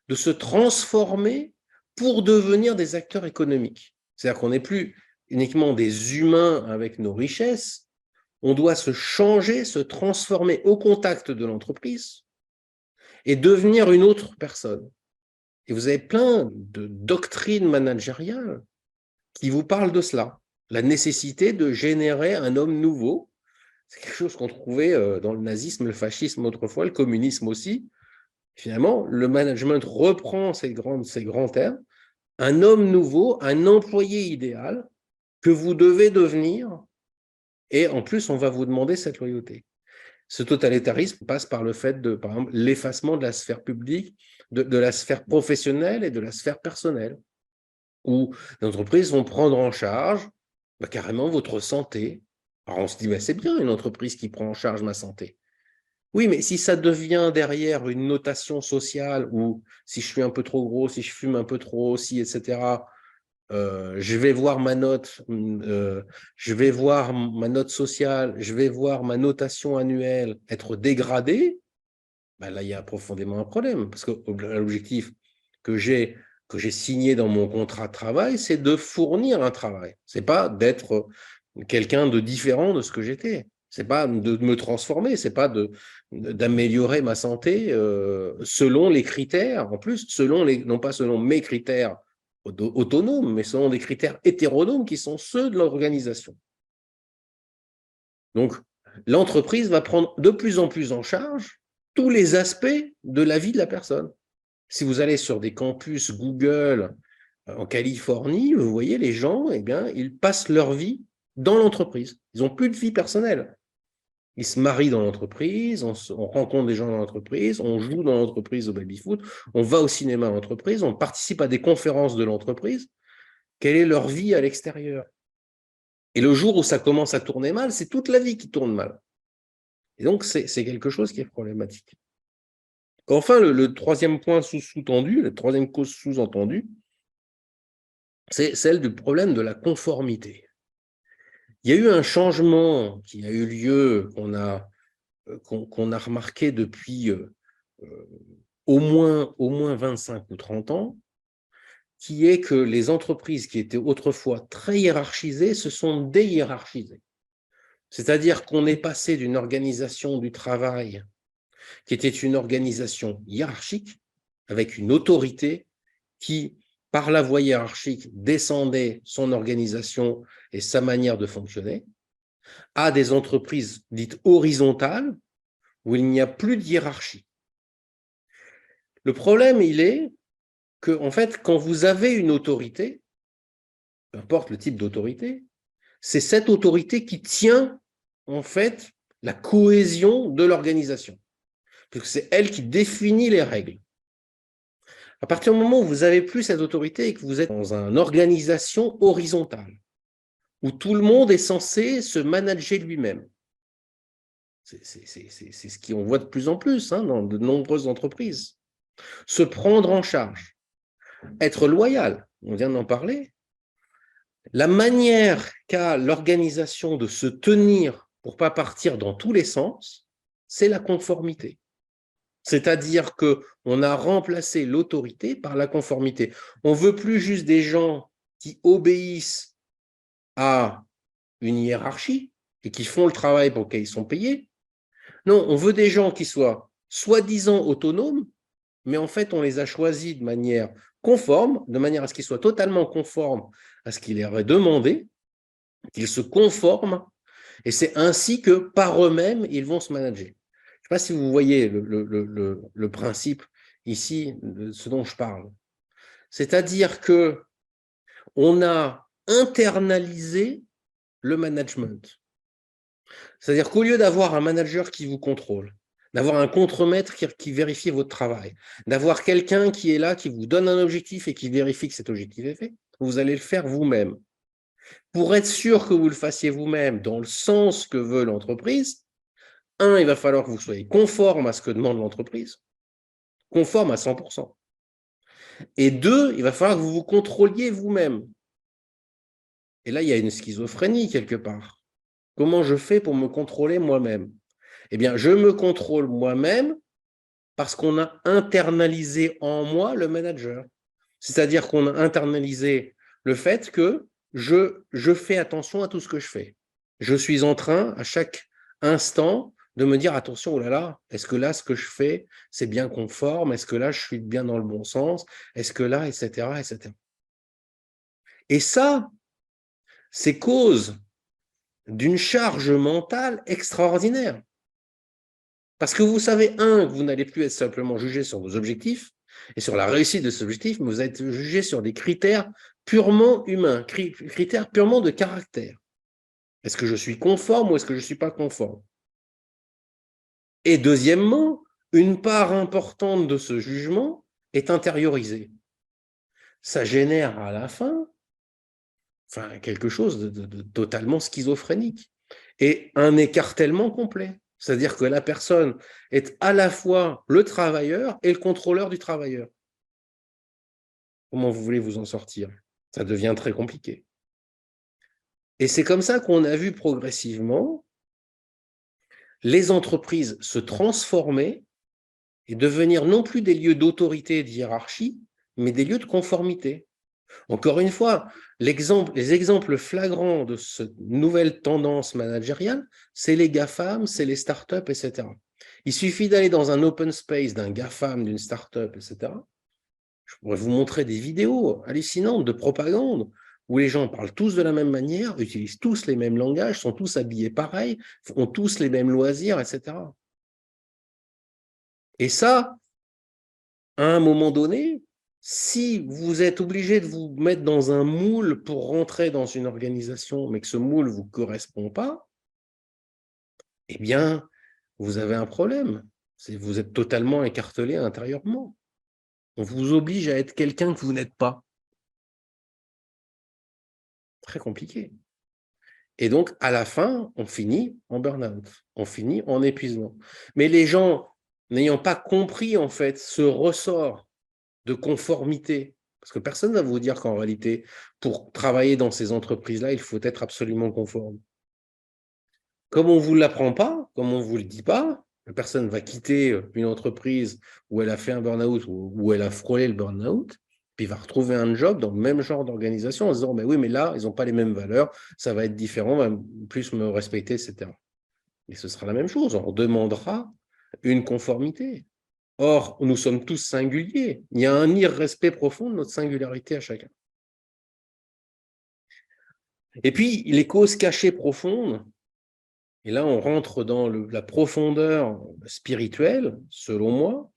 [SPEAKER 1] de se transformer pour devenir des acteurs économiques. C'est-à-dire qu'on n'est plus uniquement des humains avec nos richesses, on doit se changer, se transformer au contact de l'entreprise et devenir une autre personne. Et vous avez plein de doctrines managériales qui vous parlent de cela. La nécessité de générer un homme nouveau. C'est quelque chose qu'on trouvait dans le nazisme, le fascisme autrefois, le communisme aussi. Finalement, le management reprend ces grands termes. Un homme nouveau, un employé idéal que vous devez devenir. Et en plus, on va vous demander cette loyauté. Ce totalitarisme passe par le fait de, par exemple, l'effacement de la sphère publique, de la sphère professionnelle et de la sphère personnelle, où les entreprises vont prendre en charge carrément votre santé. Alors on se dit, c'est bien une entreprise qui prend en charge ma santé. Oui, mais si ça devient derrière une notation sociale, ou si je suis un peu trop gros, si je fume un peu trop, si, etc., je vais voir ma note, je vais voir ma note sociale, je vais voir ma notation annuelle être dégradée, là, il y a profondément un problème. Parce que l'objectif que j'ai signé dans mon contrat de travail, c'est de fournir un travail. Ce n'est pas d'être quelqu'un de différent de ce que j'étais. Ce n'est pas de me transformer, ce n'est pas d'améliorer ma santé selon les critères, en plus, non pas selon mes critères autonomes, mais selon des critères hétéronomes qui sont ceux de l'organisation. Donc, l'entreprise va prendre de plus en plus en charge tous les aspects de la vie de la personne. Si vous allez sur des campus Google en Californie, vous voyez les gens, ils passent leur vie dans l'entreprise. Ils n'ont plus de vie personnelle. Ils se marient dans l'entreprise, on rencontre des gens dans l'entreprise, on joue dans l'entreprise au baby-foot, on va au cinéma dans l'entreprise, on participe à des conférences de l'entreprise. Quelle est leur vie à l'extérieur? Et le jour où ça commence à tourner mal, c'est toute la vie qui tourne mal. Et donc, c'est quelque chose qui est problématique. Enfin, le troisième point sous-tendu, la troisième cause sous-entendue, c'est celle du problème de la conformité. Il y a eu un changement qui a eu lieu, qu'on a remarqué depuis au moins 25 ou 30 ans, qui est que les entreprises qui étaient autrefois très hiérarchisées se sont déhiérarchisées. C'est-à-dire qu'on est passé d'une organisation du travail qui était une organisation hiérarchique, avec une autorité qui, par la voie hiérarchique, descendait son organisation et sa manière de fonctionner, à des entreprises dites horizontales, où il n'y a plus de hiérarchie. Le problème, il est que, en fait, quand vous avez une autorité, peu importe le type d'autorité, c'est cette autorité qui tient, en fait, la cohésion de l'organisation. Puisque c'est elle qui définit les règles. À partir du moment où vous n'avez plus cette autorité et que vous êtes dans une organisation horizontale, où tout le monde est censé se manager lui-même, c'est ce qu'on voit de plus en plus dans de nombreuses entreprises. Se prendre en charge, être loyal, on vient d'en parler. La manière qu'a l'organisation de se tenir pour ne pas partir dans tous les sens, c'est la conformité. C'est-à-dire qu'on a remplacé l'autorité par la conformité. On ne veut plus juste des gens qui obéissent à une hiérarchie et qui font le travail pour lequel ils sont payés. Non, on veut des gens qui soient soi-disant autonomes, mais en fait, on les a choisis de manière conforme, de manière à ce qu'ils soient totalement conformes à ce qu'il leur est demandé, qu'ils se conforment, et c'est ainsi que par eux-mêmes, ils vont se manager. Je ne sais pas si vous voyez le principe ici de ce dont je parle. C'est-à-dire qu'on a internalisé le management. C'est-à-dire qu'au lieu d'avoir un manager qui vous contrôle, d'avoir un contremaître qui vérifie votre travail, d'avoir quelqu'un qui est là, qui vous donne un objectif et qui vérifie que cet objectif est fait, vous allez le faire vous-même. Pour être sûr que vous le fassiez vous-même dans le sens que veut l'entreprise, il va falloir que vous soyez conforme à ce que demande l'entreprise, conforme à 100%. Et deux, il va falloir que vous vous contrôliez vous-même. Et là, il y a une schizophrénie quelque part. Comment je fais pour me contrôler moi-même? Eh bien, je me contrôle moi-même parce qu'on a internalisé en moi le manager. C'est-à-dire qu'on a internalisé le fait que je fais attention à tout ce que je fais. Je suis en train, à chaque instant, de me dire attention, oh là là, est-ce que là, ce que je fais, c'est bien conforme? Est-ce que là, je suis bien dans le bon sens? Est-ce que là, etc., etc. Et ça, c'est cause d'une charge mentale extraordinaire. Parce que vous savez, que vous n'allez plus être simplement jugé sur vos objectifs et sur la réussite de ces objectifs, mais vous êtes jugé sur des critères purement humains, critères purement de caractère. Est-ce que je suis conforme ou est-ce que je ne suis pas conforme? Et deuxièmement, une part importante de ce jugement est intériorisée. Ça génère à la fin quelque chose de totalement schizophrénique et un écartèlement complet. C'est-à-dire que la personne est à la fois le travailleur et le contrôleur du travailleur. Comment vous voulez vous en sortir? Ça devient très compliqué. Et c'est comme ça qu'on a vu progressivement les entreprises se transformer et devenir non plus des lieux d'autorité et de hiérarchie, mais des lieux de conformité. Encore une fois, les exemples flagrants de cette nouvelle tendance managériale, c'est les GAFAM, c'est les startups, etc. Il suffit d'aller dans un open space d'un GAFAM, d'une startup, etc. Je pourrais vous montrer des vidéos hallucinantes de propagande où les gens parlent tous de la même manière, utilisent tous les mêmes langages, sont tous habillés pareil, ont tous les mêmes loisirs, etc. Et ça, à un moment donné, si vous êtes obligé de vous mettre dans un moule pour rentrer dans une organisation, mais que ce moule ne vous correspond pas, eh bien, vous avez un problème. Vous êtes totalement écartelé intérieurement. On vous oblige à être quelqu'un que vous n'êtes pas. Très compliqué. Et donc, à la fin, on finit en burn-out, on finit en épuisement. Mais les gens, n'ayant pas compris, en fait, ce ressort de conformité, parce que personne ne va vous dire qu'en réalité, pour travailler dans ces entreprises-là, il faut être absolument conforme. Comme on ne vous l'apprend pas, comme on ne vous le dit pas, la personne va quitter une entreprise où elle a fait un burn-out, où elle a frôlé le burn-out, puis va retrouver un job dans le même genre d'organisation en se disant mais oui, mais là, ils n'ont pas les mêmes valeurs, ça va être différent, va plus me respecter, etc. Et ce sera la même chose, on demandera une conformité. Or, nous sommes tous singuliers. Il y a un irrespect profond de notre singularité à chacun. Et puis, les causes cachées profondes, et là, on rentre dans la profondeur spirituelle, selon moi,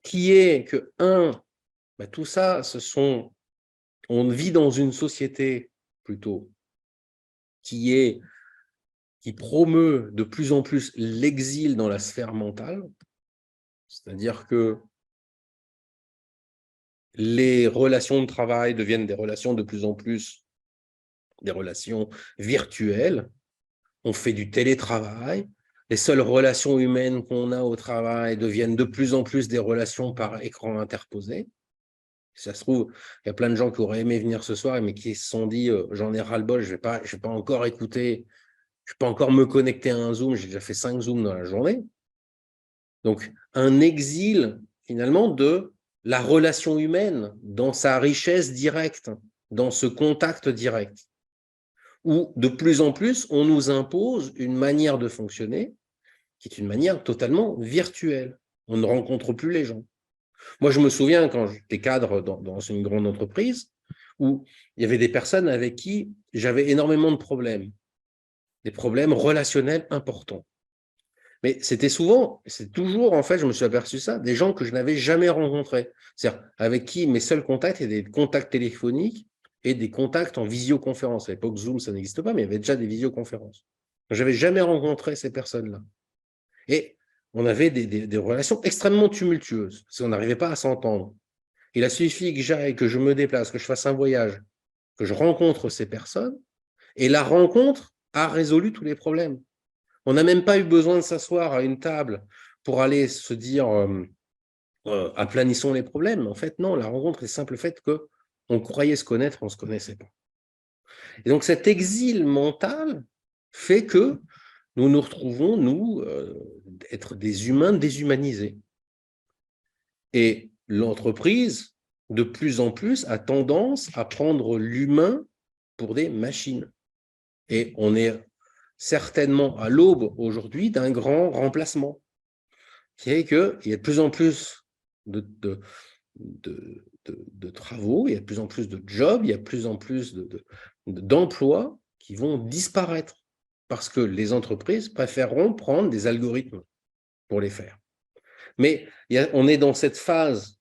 [SPEAKER 1] qui est que, tout ça, on vit dans une société plutôt qui promeut de plus en plus l'exil dans la sphère mentale, c'est-à-dire que les relations de travail deviennent des relations de plus en plus des relations virtuelles. On fait du télétravail. Les seules relations humaines qu'on a au travail deviennent de plus en plus des relations par écran interposé. Ça se trouve, il y a plein de gens qui auraient aimé venir ce soir, mais qui se sont dit j'en ai ras-le-bol, je vais pas encore écouter, je ne vais pas encore me connecter à un Zoom, j'ai déjà fait 5 Zooms dans la journée. Donc, un exil, finalement, de la relation humaine dans sa richesse directe, dans ce contact direct, où de plus en plus, on nous impose une manière de fonctionner qui est une manière totalement virtuelle. On ne rencontre plus les gens. Moi, je me souviens quand j'étais cadre dans une grande entreprise où il y avait des personnes avec qui j'avais énormément de problèmes, des problèmes relationnels importants. Mais c'était souvent, c'est toujours, en fait, je me suis aperçu ça, des gens que je n'avais jamais rencontrés. C'est-à-dire avec qui mes seuls contacts étaient des contacts téléphoniques et des contacts en visioconférence. À l'époque, Zoom, ça n'existe pas, mais il y avait déjà des visioconférences. Je n'avais jamais rencontré ces personnes-là. Et on avait des relations extrêmement tumultueuses, parce qu'on n'arrivait pas à s'entendre. Il a suffi que j'aille, que je me déplace, que je fasse un voyage, que je rencontre ces personnes, et la rencontre a résolu tous les problèmes. On n'a même pas eu besoin de s'asseoir à une table pour aller se dire aplanissons les problèmes. En fait, non, la rencontre est simple fait que on croyait se connaître, on ne se connaissait pas. Et donc cet exil mental fait que nous nous retrouvons, nous, être des humains déshumanisés. Et l'entreprise, de plus en plus, a tendance à prendre l'humain pour des machines. Et on est certainement à l'aube aujourd'hui d'un grand remplacement, qui est qu'il y a de plus en plus de travaux, il y a de plus en plus de jobs, il y a de plus en plus d'emplois qui vont disparaître parce que les entreprises préféreront prendre des algorithmes pour les faire. Mais on est dans cette phase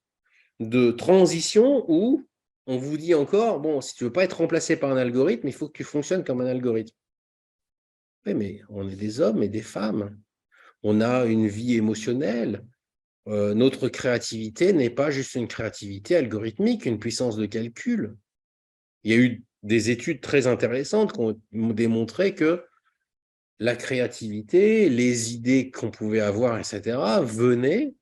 [SPEAKER 1] de transition où on vous dit encore, bon, si tu ne veux pas être remplacé par un algorithme, il faut que tu fonctionnes comme un algorithme. Oui, mais on est des hommes et des femmes. On a une vie émotionnelle. Notre créativité n'est pas juste une créativité algorithmique, une puissance de calcul. Il y a eu des études très intéressantes qui ont démontré que la créativité, les idées qu'on pouvait avoir, etc., venaient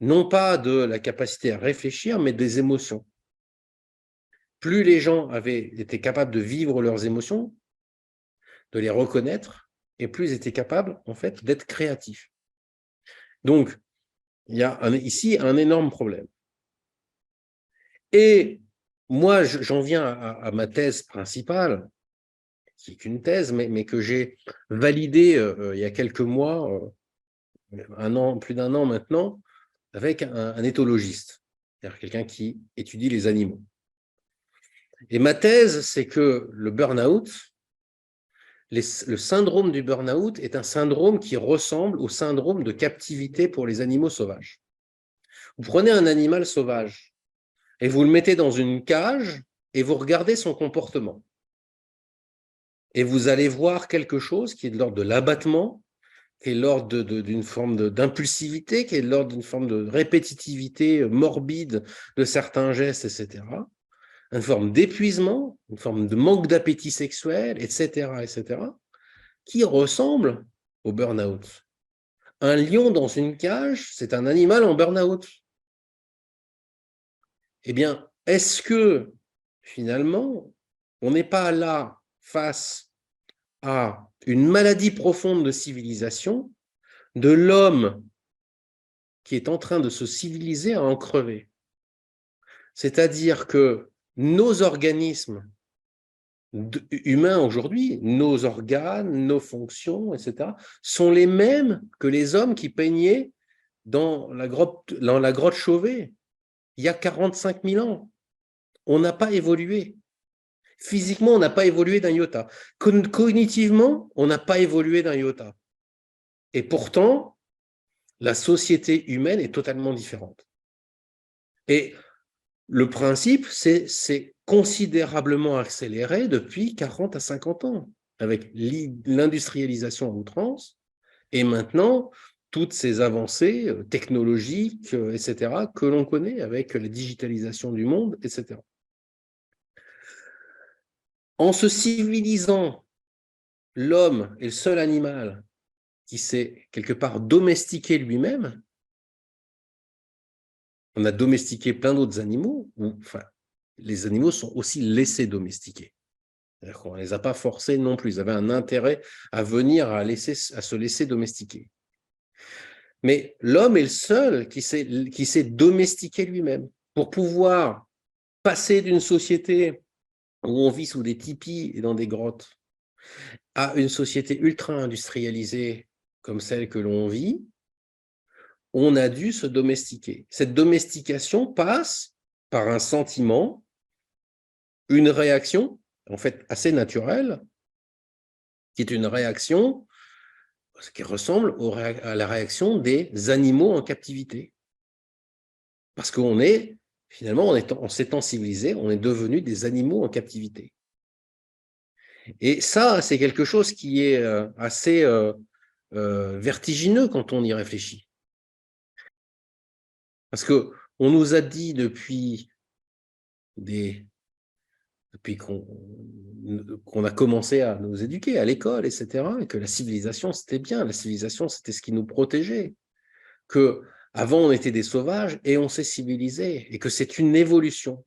[SPEAKER 1] non pas de la capacité à réfléchir, mais des émotions. Plus les gens étaient capables de vivre leurs émotions, de les reconnaître, et plus ils étaient capables, en fait, d'être créatifs. Donc, il y a ici un énorme problème. Et moi, j'en viens à ma thèse principale, qui est qu'une thèse, mais que j'ai validée il y a quelques mois, plus d'un an maintenant, avec un éthologiste, c'est-à-dire quelqu'un qui étudie les animaux. Et ma thèse, c'est que le burn-out, le syndrome du burn-out est un syndrome qui ressemble au syndrome de captivité pour les animaux sauvages. Vous prenez un animal sauvage et vous le mettez dans une cage et vous regardez son comportement. Et vous allez voir quelque chose qui est de l'ordre de l'abattement, qui est de l'ordre d'une forme d'impulsivité, qui est de l'ordre d'une forme de répétitivité morbide de certains gestes, etc. Une forme d'épuisement, une forme de manque d'appétit sexuel, etc., qui ressemble au burn-out. Un lion dans une cage, c'est un animal en burn-out. Eh bien, est-ce que, finalement, on n'est pas là face à une maladie profonde de civilisation, de l'homme qui est en train de se civiliser à en crever? C'est-à-dire que nos organismes humains aujourd'hui, nos organes, nos fonctions, etc., sont les mêmes que les hommes qui peignaient dans la grotte Chauvet il y a 45 000 ans. On n'a pas évolué. Physiquement, on n'a pas évolué d'un iota. Cognitivement, on n'a pas évolué d'un iota. Et pourtant, la société humaine est totalement différente. Et le principe, c'est considérablement accéléré depuis 40 à 50 ans, avec l'industrialisation à outrance, et maintenant, toutes ces avancées technologiques, etc., que l'on connaît avec la digitalisation du monde, etc. En se civilisant, l'homme est le seul animal qui s'est quelque part domestiqué lui-même. On a domestiqué plein d'autres animaux, enfin, les animaux sont aussi laissés domestiquer. C'est-à-dire qu'on ne les a pas forcés non plus. Ils avaient un intérêt à venir à se laisser domestiquer. Mais l'homme est le seul qui s'est domestiqué lui-même pour pouvoir passer d'une société où on vit sous des tipis et dans des grottes à une société ultra industrialisée comme celle que l'on vit. On a dû se domestiquer. Cette domestication passe par un sentiment, une réaction, en fait assez naturelle, qui est une réaction qui ressemble à la réaction des animaux en captivité. Parce qu'on est, finalement, en s'étant civilisé, on est devenu des animaux en captivité. Et ça, c'est quelque chose qui est assez vertigineux quand on y réfléchit. Parce que On nous a dit depuis qu'on a commencé à nous éduquer à l'école, etc., et que la civilisation, c'était bien. La civilisation, c'était ce qui nous protégeait. Qu'avant, on était des sauvages et on s'est civilisé, et que c'est une évolution.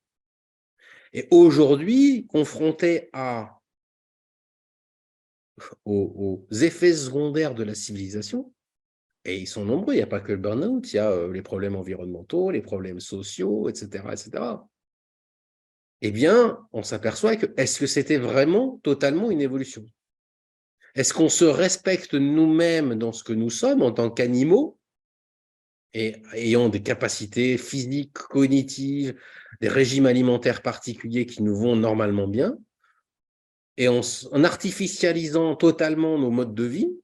[SPEAKER 1] Et aujourd'hui, confronté aux effets secondaires de la civilisation, et ils sont nombreux, il n'y a pas que le burn-out, il y a les problèmes environnementaux, les problèmes sociaux, etc., etc. Eh bien, on s'aperçoit que, est-ce que c'était vraiment totalement une évolution? Est-ce qu'on se respecte nous-mêmes dans ce que nous sommes en tant qu'animaux, et ayant des capacités physiques, cognitives, des régimes alimentaires particuliers qui nous vont normalement bien, et en artificialisant totalement nos modes de vie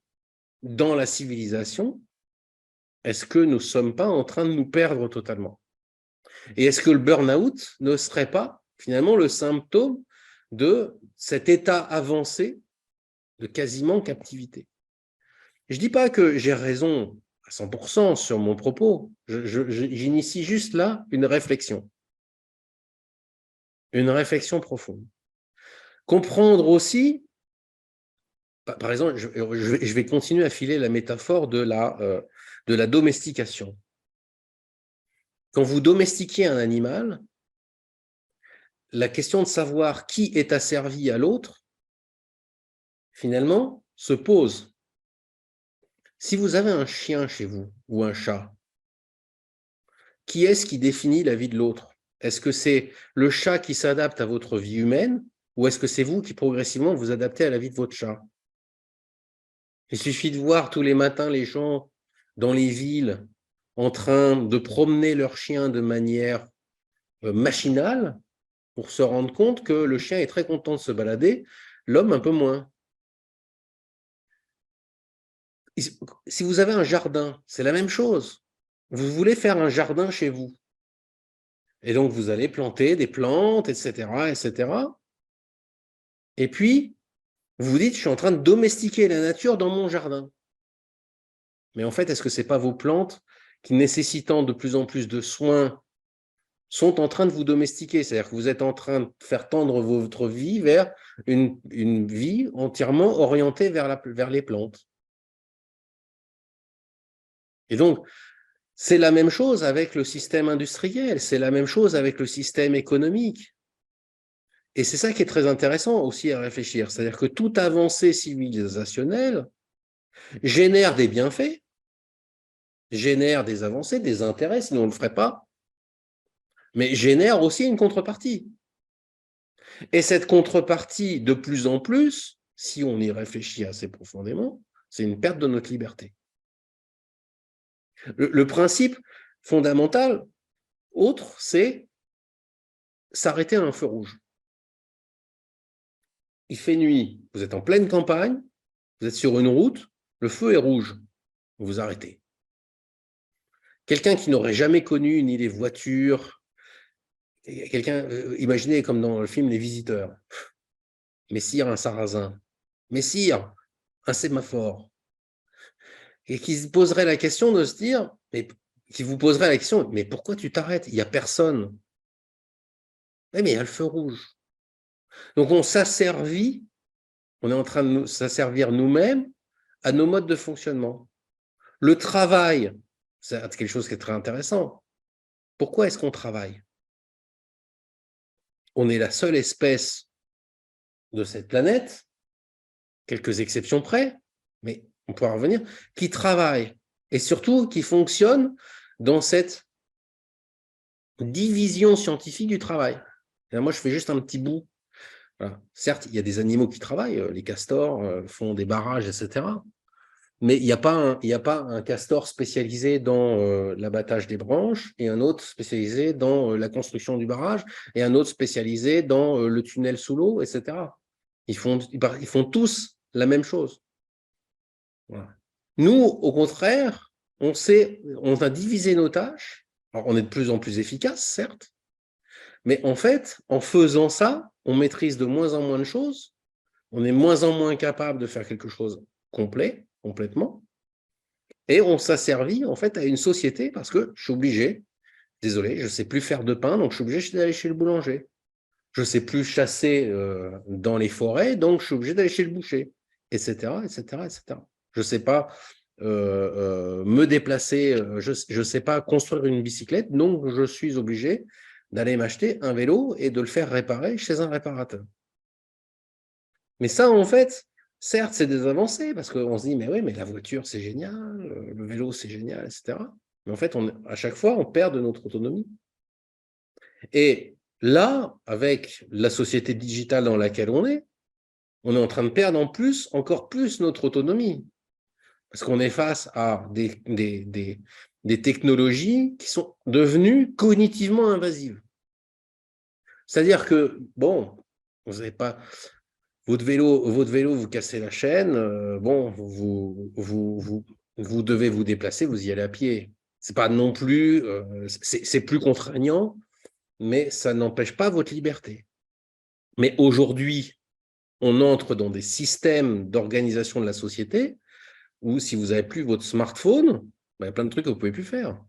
[SPEAKER 1] dans la civilisation, est-ce que nous ne sommes pas en train de nous perdre totalement? Et est-ce que le burn-out ne serait pas finalement le symptôme de cet état avancé de quasiment captivité? Je ne dis pas que j'ai raison à 100% sur mon propos, j'initie juste là une réflexion profonde. Comprendre aussi, par exemple, je vais continuer à filer la métaphore de la domestication. Quand vous domestiquez un animal, la question de savoir qui est asservi à l'autre, finalement, se pose. Si vous avez un chien chez vous ou un chat, qui est-ce qui définit la vie de l'autre? Est-ce que c'est le chat qui s'adapte à votre vie humaine ou est-ce que c'est vous qui progressivement vous adaptez à la vie de votre chat? Il suffit de voir tous les matins les gens dans les villes en train de promener leur chien de manière machinale pour se rendre compte que le chien est très content de se balader, l'homme un peu moins. Si vous avez un jardin, c'est la même chose. Vous voulez faire un jardin chez vous. Et donc, vous allez planter des plantes, etc., etc. Et puis, vous vous dites, je suis en train de domestiquer la nature dans mon jardin. Mais en fait, est-ce que ce n'est pas vos plantes qui, nécessitant de plus en plus de soins, sont en train de vous domestiquer? C'est-à-dire que vous êtes en train de faire tendre votre vie vers une vie entièrement orientée vers les plantes. Et donc, c'est la même chose avec le système industriel, c'est la même chose avec le système économique. Et c'est ça qui est très intéressant aussi à réfléchir. C'est-à-dire que toute avancée civilisationnelle génère des bienfaits, génère des avancées, des intérêts, sinon on ne le ferait pas, mais génère aussi une contrepartie. Et cette contrepartie, de plus en plus, si on y réfléchit assez profondément, c'est une perte de notre liberté. Le principe fondamental, autre, c'est s'arrêter à un feu rouge. Il fait nuit, vous êtes en pleine campagne, vous êtes sur une route, le feu est rouge, vous vous arrêtez. Quelqu'un qui n'aurait jamais connu ni les voitures, quelqu'un, imaginez comme dans le film Les Visiteurs, messire un sarrasin, messire un sémaphore, et qui se poserait la question de se dire, qui vous poserait la question, mais pourquoi tu t'arrêtes? Il n'y a personne. Mais il y a le feu rouge. Donc on s'asservit, on est en train de s'asservir nous-mêmes à nos modes de fonctionnement. Le travail, c'est quelque chose qui est très intéressant. Pourquoi est-ce qu'on travaille? On est la seule espèce de cette planète, quelques exceptions près, mais on pourra revenir, qui travaille et surtout qui fonctionne dans cette division scientifique du travail. Et là, moi, je fais juste un petit bout. Voilà. Certes, il y a des animaux qui travaillent, les castors font des barrages, etc. Mais il n'y a pas un castor spécialisé dans l'abattage des branches et un autre spécialisé dans la construction du barrage et un autre spécialisé dans le tunnel sous l'eau, etc. Ils font tous la même chose. Voilà. Nous, au contraire, on a divisé nos tâches. Alors, on est de plus en plus efficace, certes, mais en fait, en faisant ça, on maîtrise de moins en moins de choses, on est moins en moins capable de faire quelque chose complètement, et on s'asservit en fait à une société parce que je suis obligé, Désolé, je ne sais plus faire de pain, donc je suis obligé d'aller chez le boulanger. Je ne sais plus chasser dans les forêts, donc je suis obligé d'aller chez le boucher, etc., etc., etc. Je ne sais pas me déplacer, je ne sais pas construire une bicyclette, donc je suis obligé d'aller m'acheter un vélo et de le faire réparer chez un réparateur. Mais ça, en fait, certes, c'est des avancées, parce qu'on se dit, mais oui, mais la voiture, c'est génial, le vélo, c'est génial, etc. Mais en fait, à chaque fois, on perd de notre autonomie. Et là, avec la société digitale dans laquelle on est en train de perdre encore plus notre autonomie. Parce qu'on est face à des technologies qui sont devenues cognitivement invasives. C'est-à-dire que, bon, vous n'avez pas votre vélo, vous cassez la chaîne, bon, vous devez vous déplacer, vous y allez à pied. C'est pas non plus, c'est plus contraignant, mais ça n'empêche pas votre liberté. Mais aujourd'hui, on entre dans des systèmes d'organisation de la société où si vous n'avez plus votre smartphone, il y a plein de trucs que vous ne pouvez plus faire.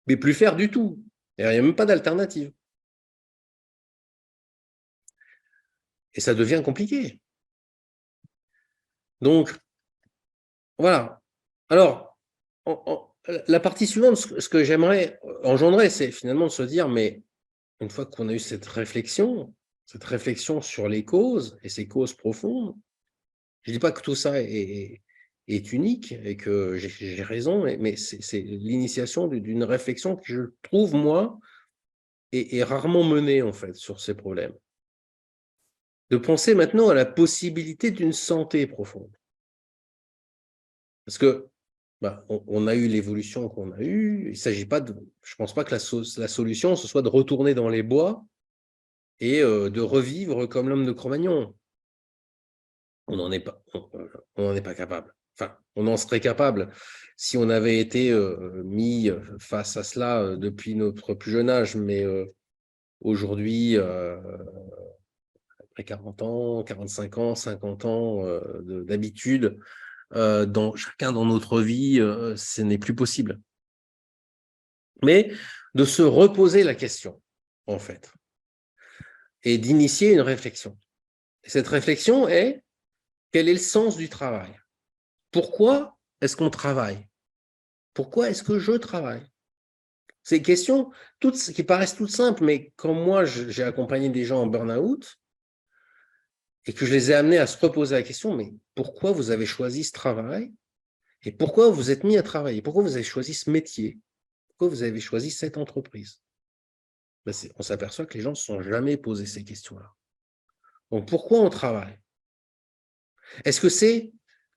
[SPEAKER 1] Mais plus faire du tout. Il n'y a même pas d'alternative. Et ça devient compliqué. Donc, voilà. Alors, la partie suivante, ce que j'aimerais engendrer, c'est finalement de se dire, mais une fois qu'on a eu cette réflexion sur les causes et ces causes profondes, je ne dis pas que tout ça est unique et que j'ai raison, mais c'est l'initiation d'une réflexion que je trouve, moi, est rarement menée, en fait, sur ces problèmes. De penser maintenant à la possibilité d'une santé profonde. Parce que on a eu l'évolution qu'on a eue. Il ne s'agit pas de. Je ne pense pas que la solution, ce soit de retourner dans les bois et de revivre comme l'homme de Cro-Magnon. On n'en est pas capable. Enfin, on en serait capable si on avait été mis face à cela depuis notre plus jeune âge, mais aujourd'hui, après 40 ans, 45 ans, 50 ans d'habitude, chacun dans notre vie, ce n'est plus possible. Mais de se reposer la question, en fait, et d'initier une réflexion. Et cette réflexion est, quel est le sens du travail? Pourquoi est-ce qu'on travaille? Pourquoi est-ce que je travaille? Ces questions qui paraissent toutes simples, mais quand moi, j'ai accompagné des gens en burn-out et que je les ai amenés à se reposer la question, mais pourquoi vous avez choisi ce travail? Et pourquoi vous êtes mis à travailler? Pourquoi vous avez choisi ce métier? Pourquoi vous avez choisi cette entreprise? On s'aperçoit que les gens ne se sont jamais posé ces questions-là. Donc, pourquoi on travaille? Est-ce que c'est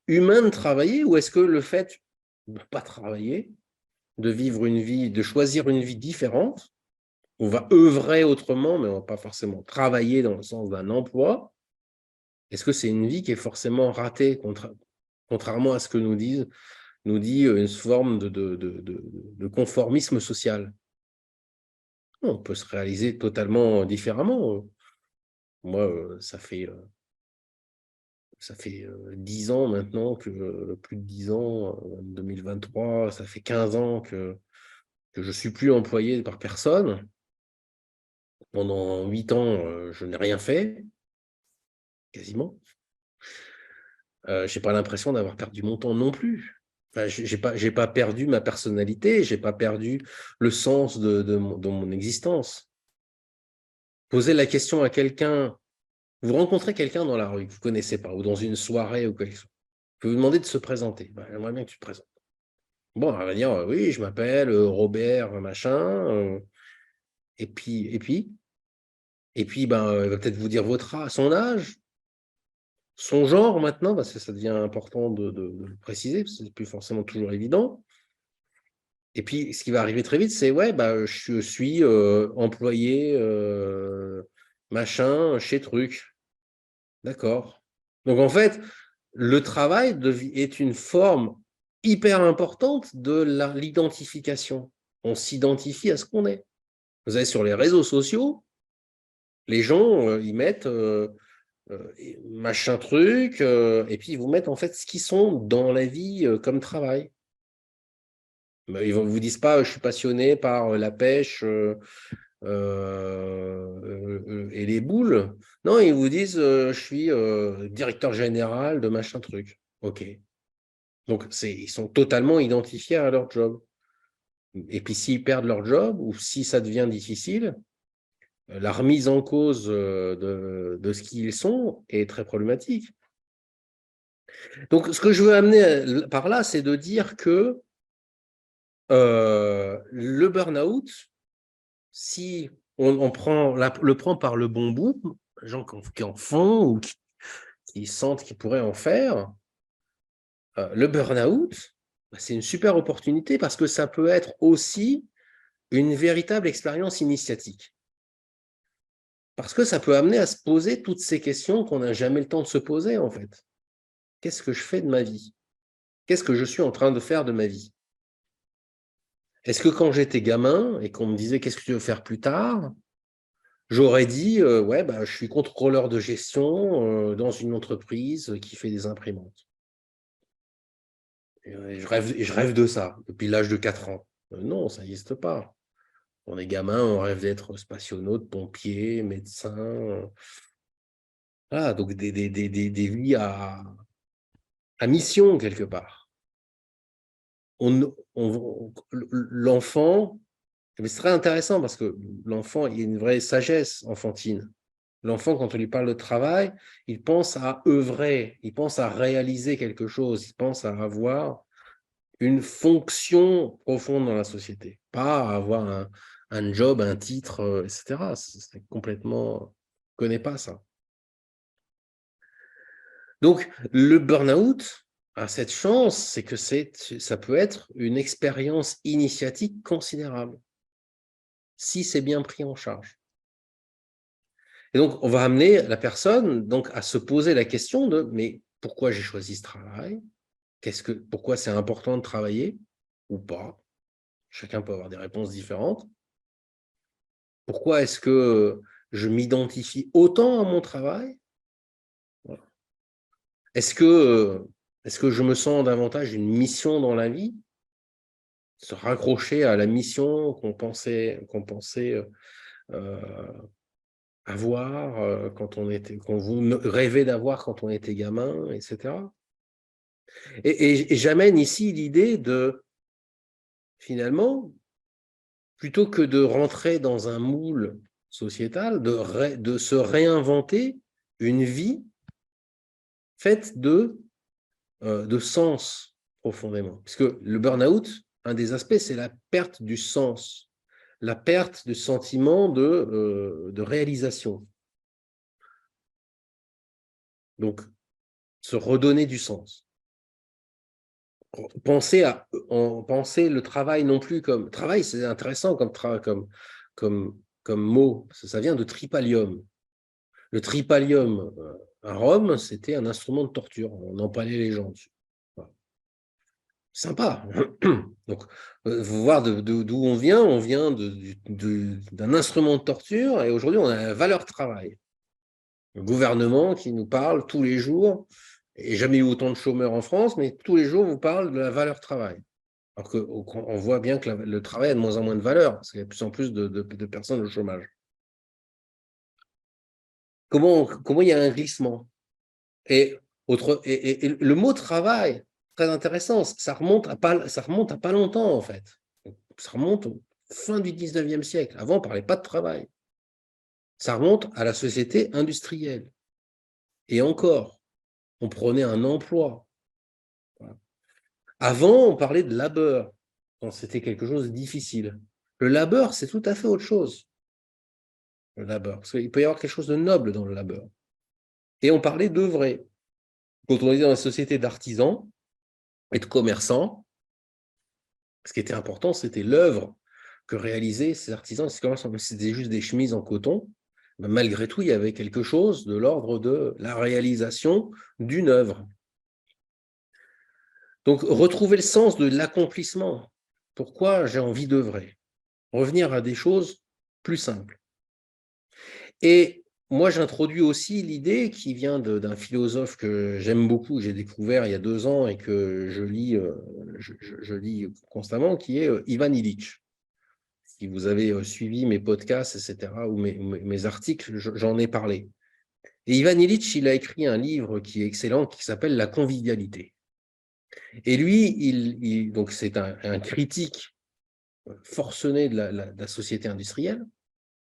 [SPEAKER 1] humain de travailler ou est-ce que le fait de ne pas travailler, de vivre une vie, de choisir une vie différente, on va œuvrer autrement, mais on ne va pas forcément travailler dans le sens d'un emploi, est-ce que c'est une vie qui est forcément ratée, contrairement à ce que nous dit une forme de conformisme social? On peut se réaliser totalement différemment. Moi, ça fait 10 ans maintenant, plus de 10 ans, 2023, ça fait 15 ans que je ne suis plus employé par personne. Pendant 8 ans, je n'ai rien fait, quasiment. Je n'ai pas l'impression d'avoir perdu mon temps non plus. Enfin, je n'ai pas perdu ma personnalité, je n'ai pas perdu le sens de mon existence. Poser la question à quelqu'un, vous rencontrez quelqu'un dans la rue que vous ne connaissez pas, ou dans une soirée ou quelque chose, vous vous demandez de se présenter. J'aimerais bien que tu te présentes. Bon, elle va dire, oui, je m'appelle Robert, machin. Et puis, elle va peut-être vous dire son âge, son genre maintenant, parce que ça devient important de le préciser, parce que ce n'est plus forcément toujours évident. Et puis, ce qui va arriver très vite, c'est, je suis employé, machin, chez Truc. D'accord. Donc, en fait, le travail est une forme hyper importante de l'identification. On s'identifie à ce qu'on est. Vous avez sur les réseaux sociaux, les gens, ils mettent machin truc, et puis ils vous mettent en fait ce qu'ils sont dans la vie comme travail. Mais ils ne vous disent pas, je suis passionné par la pêche et les boules. Non, ils vous disent, je suis directeur général de machin truc. OK. Donc, ils sont totalement identifiés à leur job. Et puis, s'ils perdent leur job ou si ça devient difficile, la remise en cause de ce qu'ils sont est très problématique. Donc, ce que je veux amener par là, c'est de dire que le burn-out, si on le prend par le bon bout, les gens qui en font ou qui sentent qu'ils pourraient en faire, le burn-out, c'est une super opportunité parce que ça peut être aussi une véritable expérience initiatique. Parce que ça peut amener à se poser toutes ces questions qu'on n'a jamais le temps de se poser, en fait. Qu'est-ce que je fais de ma vie? Qu'est-ce que je suis en train de faire de ma vie? Est-ce que quand j'étais gamin et qu'on me disait « qu'est-ce que tu veux faire plus tard ?» j'aurais dit ouais, je suis contrôleur de gestion dans une entreprise qui fait des imprimantes. Et je rêve de ça depuis l'âge de 4 ans. Non, ça n'existe pas. On est gamin, on rêve d'être spationaute, pompier, médecin. Voilà, donc des vies à mission quelque part. L'enfant, c'est très intéressant parce que l'enfant, il y a une vraie sagesse enfantine. L'enfant, quand on lui parle de travail, il pense à œuvrer, il pense à réaliser quelque chose, il pense à avoir une fonction profonde dans la société, pas à avoir un job, un titre, etc. C'est complètement... Je ne connais pas ça. Donc, le burn-out a cette chance, c'est que ça peut être une expérience initiatique considérable, si c'est bien pris en charge. Et donc, on va amener la personne donc, à se poser la question de « mais pourquoi j'ai choisi ce travail ? Pourquoi c'est important de travailler ou pas ?» Chacun peut avoir des réponses différentes. Pourquoi est-ce que je m'identifie autant à mon travail ? Voilà. Est-ce que je me sens davantage une mission dans la vie ? Se raccrocher à la mission qu'on pensait avoir qu'on rêvait d'avoir quand on était gamin, etc. Et j'amène ici l'idée de, finalement, plutôt que de rentrer dans un moule sociétal, de se réinventer une vie faite de sens profondément. Puisque le burn-out, un des aspects, c'est la perte du sens, la perte du sentiment de réalisation. Donc, se redonner du sens. Penser le travail non plus comme... Travail, c'est intéressant comme mot, ça vient de tripalium. Le tripalium à Rome, c'était un instrument de torture. On empalait les gens dessus. Voilà. Sympa. Donc, vous voir d'où on vient d'un instrument de torture, et aujourd'hui, on a la valeur travail. Le gouvernement qui nous parle tous les jours, et jamais eu autant de chômeurs en France, mais tous les jours, vous parle de la valeur travail. Alors qu'on voit bien que le travail a de moins en moins de valeur, parce qu'il y a de plus en plus de personnes au chômage. Comment il y a un glissement? Et le mot travail, très intéressant, ça remonte à pas longtemps, en fait. Ça remonte au fin du 19e siècle. Avant, on ne parlait pas de travail. Ça remonte à la société industrielle. Et encore, on prenait un emploi. Voilà. Avant, on parlait de labeur, quand c'était quelque chose de difficile. Le labeur, c'est tout à fait autre chose. Le labeur, parce qu'il peut y avoir quelque chose de noble dans le labeur. Et on parlait d'œuvrer. Quand on était dans la société d'artisans et de commerçants, ce qui était important, c'était l'œuvre que réalisaient ces artisans. C'était juste des chemises en coton. Mais malgré tout, il y avait quelque chose de l'ordre de la réalisation d'une œuvre. Donc, retrouver le sens de l'accomplissement. Pourquoi j'ai envie d'œuvrer? Revenir à des choses plus simples. Et moi, j'introduis aussi l'idée qui vient d'un philosophe que j'aime beaucoup, que j'ai découvert il y a 2 ans et que je lis constamment, qui est Ivan Illich. Si vous avez suivi mes podcasts, etc., ou mes articles, j'en ai parlé. Et Ivan Illich, il a écrit un livre qui est excellent, qui s'appelle La convivialité. Et lui, donc c'est un critique forcené de la société industrielle,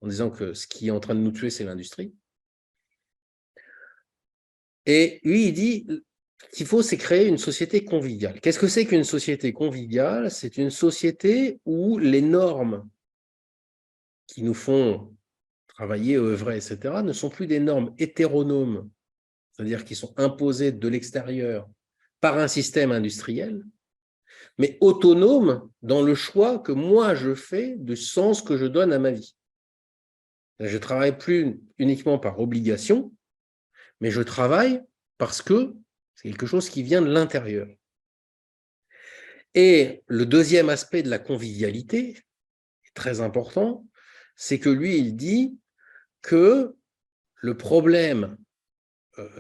[SPEAKER 1] en disant que ce qui est en train de nous tuer, c'est l'industrie. Et lui, il dit qu'il faut, c'est créer une société conviviale. Qu'est-ce que c'est qu'une société conviviale? C'est une société où les normes qui nous font travailler, œuvrer, etc., ne sont plus des normes hétéronomes, c'est-à-dire qui sont imposées de l'extérieur par un système industriel, mais autonomes dans le choix que moi je fais du sens que je donne à ma vie. Je ne travaille plus uniquement par obligation, mais je travaille parce que c'est quelque chose qui vient de l'intérieur. Et le deuxième aspect de la convivialité, très important, c'est que lui, il dit que le problème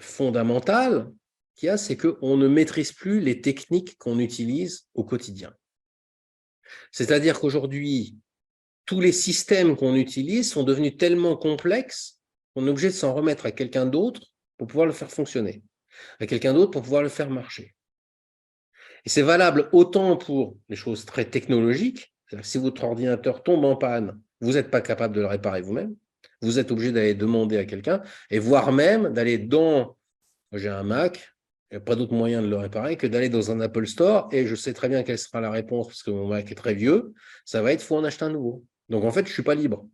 [SPEAKER 1] fondamental qu'il y a, c'est qu'on ne maîtrise plus les techniques qu'on utilise au quotidien. C'est-à-dire qu'aujourd'hui, tous les systèmes qu'on utilise sont devenus tellement complexes qu'on est obligé de s'en remettre à quelqu'un d'autre pour pouvoir le faire fonctionner, à quelqu'un d'autre pour pouvoir le faire marcher. Et c'est valable autant pour les choses très technologiques, si votre ordinateur tombe en panne, vous n'êtes pas capable de le réparer vous-même, vous êtes obligé d'aller demander à quelqu'un, et voire même d'aller dans, j'ai un Mac, il n'y a pas d'autre moyen de le réparer que d'aller dans un Apple Store, et je sais très bien quelle sera la réponse, parce que mon Mac est très vieux, ça va être, il faut en acheter un nouveau. Donc en fait, je ne suis pas libre.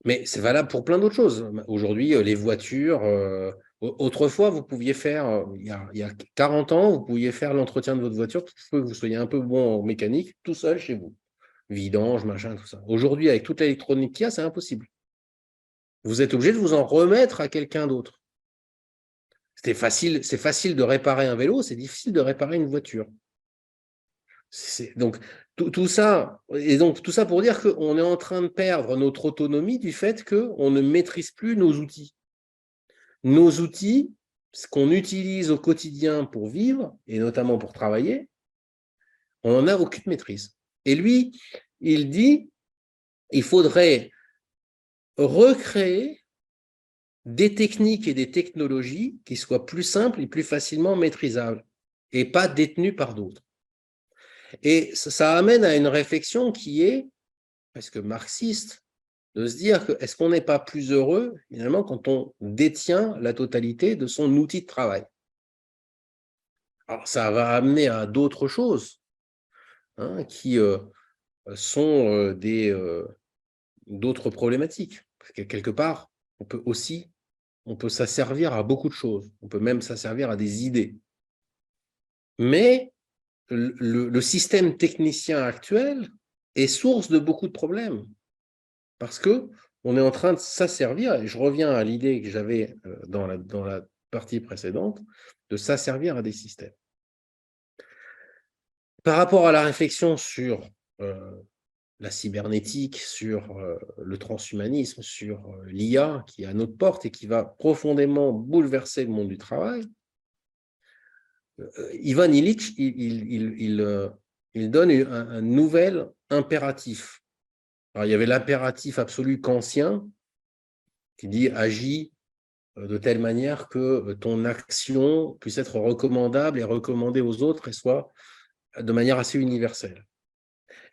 [SPEAKER 1] Mais c'est valable pour plein d'autres choses. Aujourd'hui, les voitures, autrefois, vous pouviez faire, il y a 40 ans, vous pouviez faire l'entretien de votre voiture, que vous soyez un peu bon en mécanique, tout seul chez vous. Vidange, machin, tout ça. Aujourd'hui, avec toute l'électronique qu'il y a, c'est impossible. Vous êtes obligé de vous en remettre à quelqu'un d'autre. C'est facile de réparer un vélo, c'est difficile de réparer une voiture. Donc, tout ça, et donc tout ça pour dire qu'on est en train de perdre notre autonomie du fait qu'on ne maîtrise plus nos outils. Nos outils, ce qu'on utilise au quotidien pour vivre, et notamment pour travailler, on n'en a aucune maîtrise. Et lui, il dit, il faudrait recréer des techniques et des technologies qui soient plus simples et plus facilement maîtrisables, et pas détenues par d'autres. Et ça amène à une réflexion qui est presque marxiste, de se dire que est-ce qu'on n'est pas plus heureux finalement quand on détient la totalité de son outil de travail? Alors ça va amener à d'autres choses qui sont d'autres problématiques. Parce que quelque part, on peut s'asservir à beaucoup de choses. On peut même s'asservir à des idées. Mais le système technicien actuel est source de beaucoup de problèmes. Parce qu'on est en train de s'asservir, et je reviens à l'idée que j'avais dans la partie précédente, de s'asservir à des systèmes. Par rapport à la réflexion sur la cybernétique, sur le transhumanisme, sur l'IA qui est à notre porte et qui va profondément bouleverser le monde du travail, Ivan Illich, il donne un nouvel impératif. Alors, il y avait l'impératif absolu kantien qui dit « agis de telle manière que ton action puisse être recommandable et recommandée aux autres et soit de manière assez universelle. »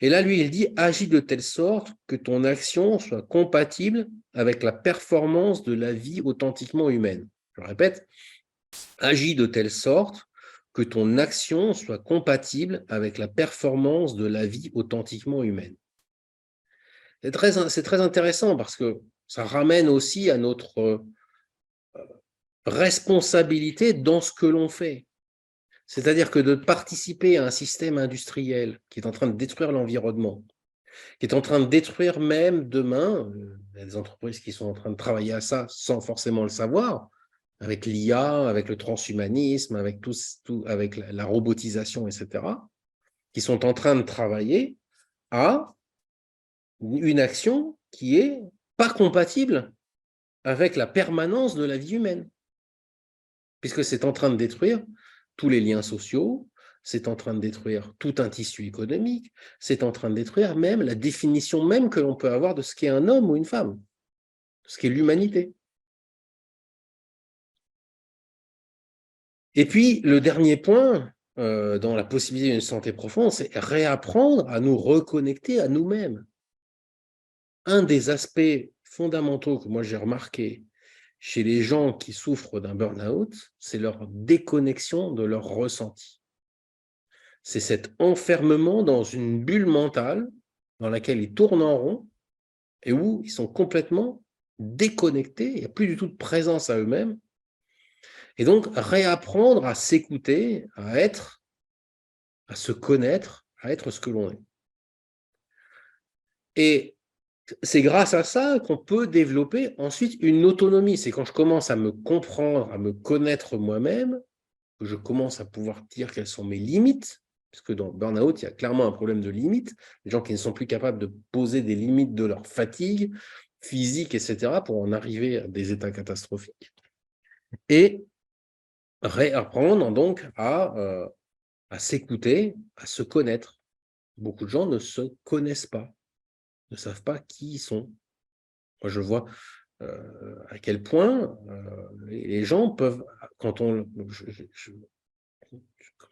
[SPEAKER 1] Et là, lui, il dit « agis de telle sorte que ton action soit compatible avec la performance de la vie authentiquement humaine. » Je répète, « agis de telle sorte que ton action soit compatible avec la performance de la vie authentiquement humaine. » C'est très intéressant parce que ça ramène aussi à notre responsabilité dans ce que l'on fait. C'est-à-dire que de participer à un système industriel qui est en train de détruire l'environnement, qui est en train de détruire même demain, il y a des entreprises qui sont en train de travailler à ça sans forcément le savoir, avec l'IA, avec le transhumanisme, avec avec la robotisation, etc., qui sont en train de travailler à une action qui est pas compatible avec la permanence de la vie humaine, puisque c'est en train de détruire tous les liens sociaux, c'est en train de détruire tout un tissu économique, c'est en train de détruire même la définition même que l'on peut avoir de ce qu'est un homme ou une femme, de ce qu'est l'humanité. Et puis, le dernier point, dans la possibilité d'une santé profonde, c'est réapprendre à nous reconnecter à nous-mêmes. Un des aspects fondamentaux que moi j'ai remarqué chez les gens qui souffrent d'un burn-out, c'est leur déconnexion de leur ressenti. C'est cet enfermement dans une bulle mentale dans laquelle ils tournent en rond et où ils sont complètement déconnectés, il n'y a plus du tout de présence à eux-mêmes. Et donc, réapprendre à s'écouter, à être, à se connaître, à être ce que l'on est. Et c'est grâce à ça qu'on peut développer ensuite une autonomie. C'est quand je commence à me comprendre, à me connaître moi-même, que je commence à pouvoir dire quelles sont mes limites, parce que dans le burn-out, il y a clairement un problème de limites. Les gens qui ne sont plus capables de poser des limites de leur fatigue physique, etc., pour en arriver à des états catastrophiques. Et réapprendre donc à s'écouter, à se connaître. Beaucoup de gens ne se connaissent pas, ne savent pas qui ils sont. Moi, je vois à quel point les gens peuvent, quand je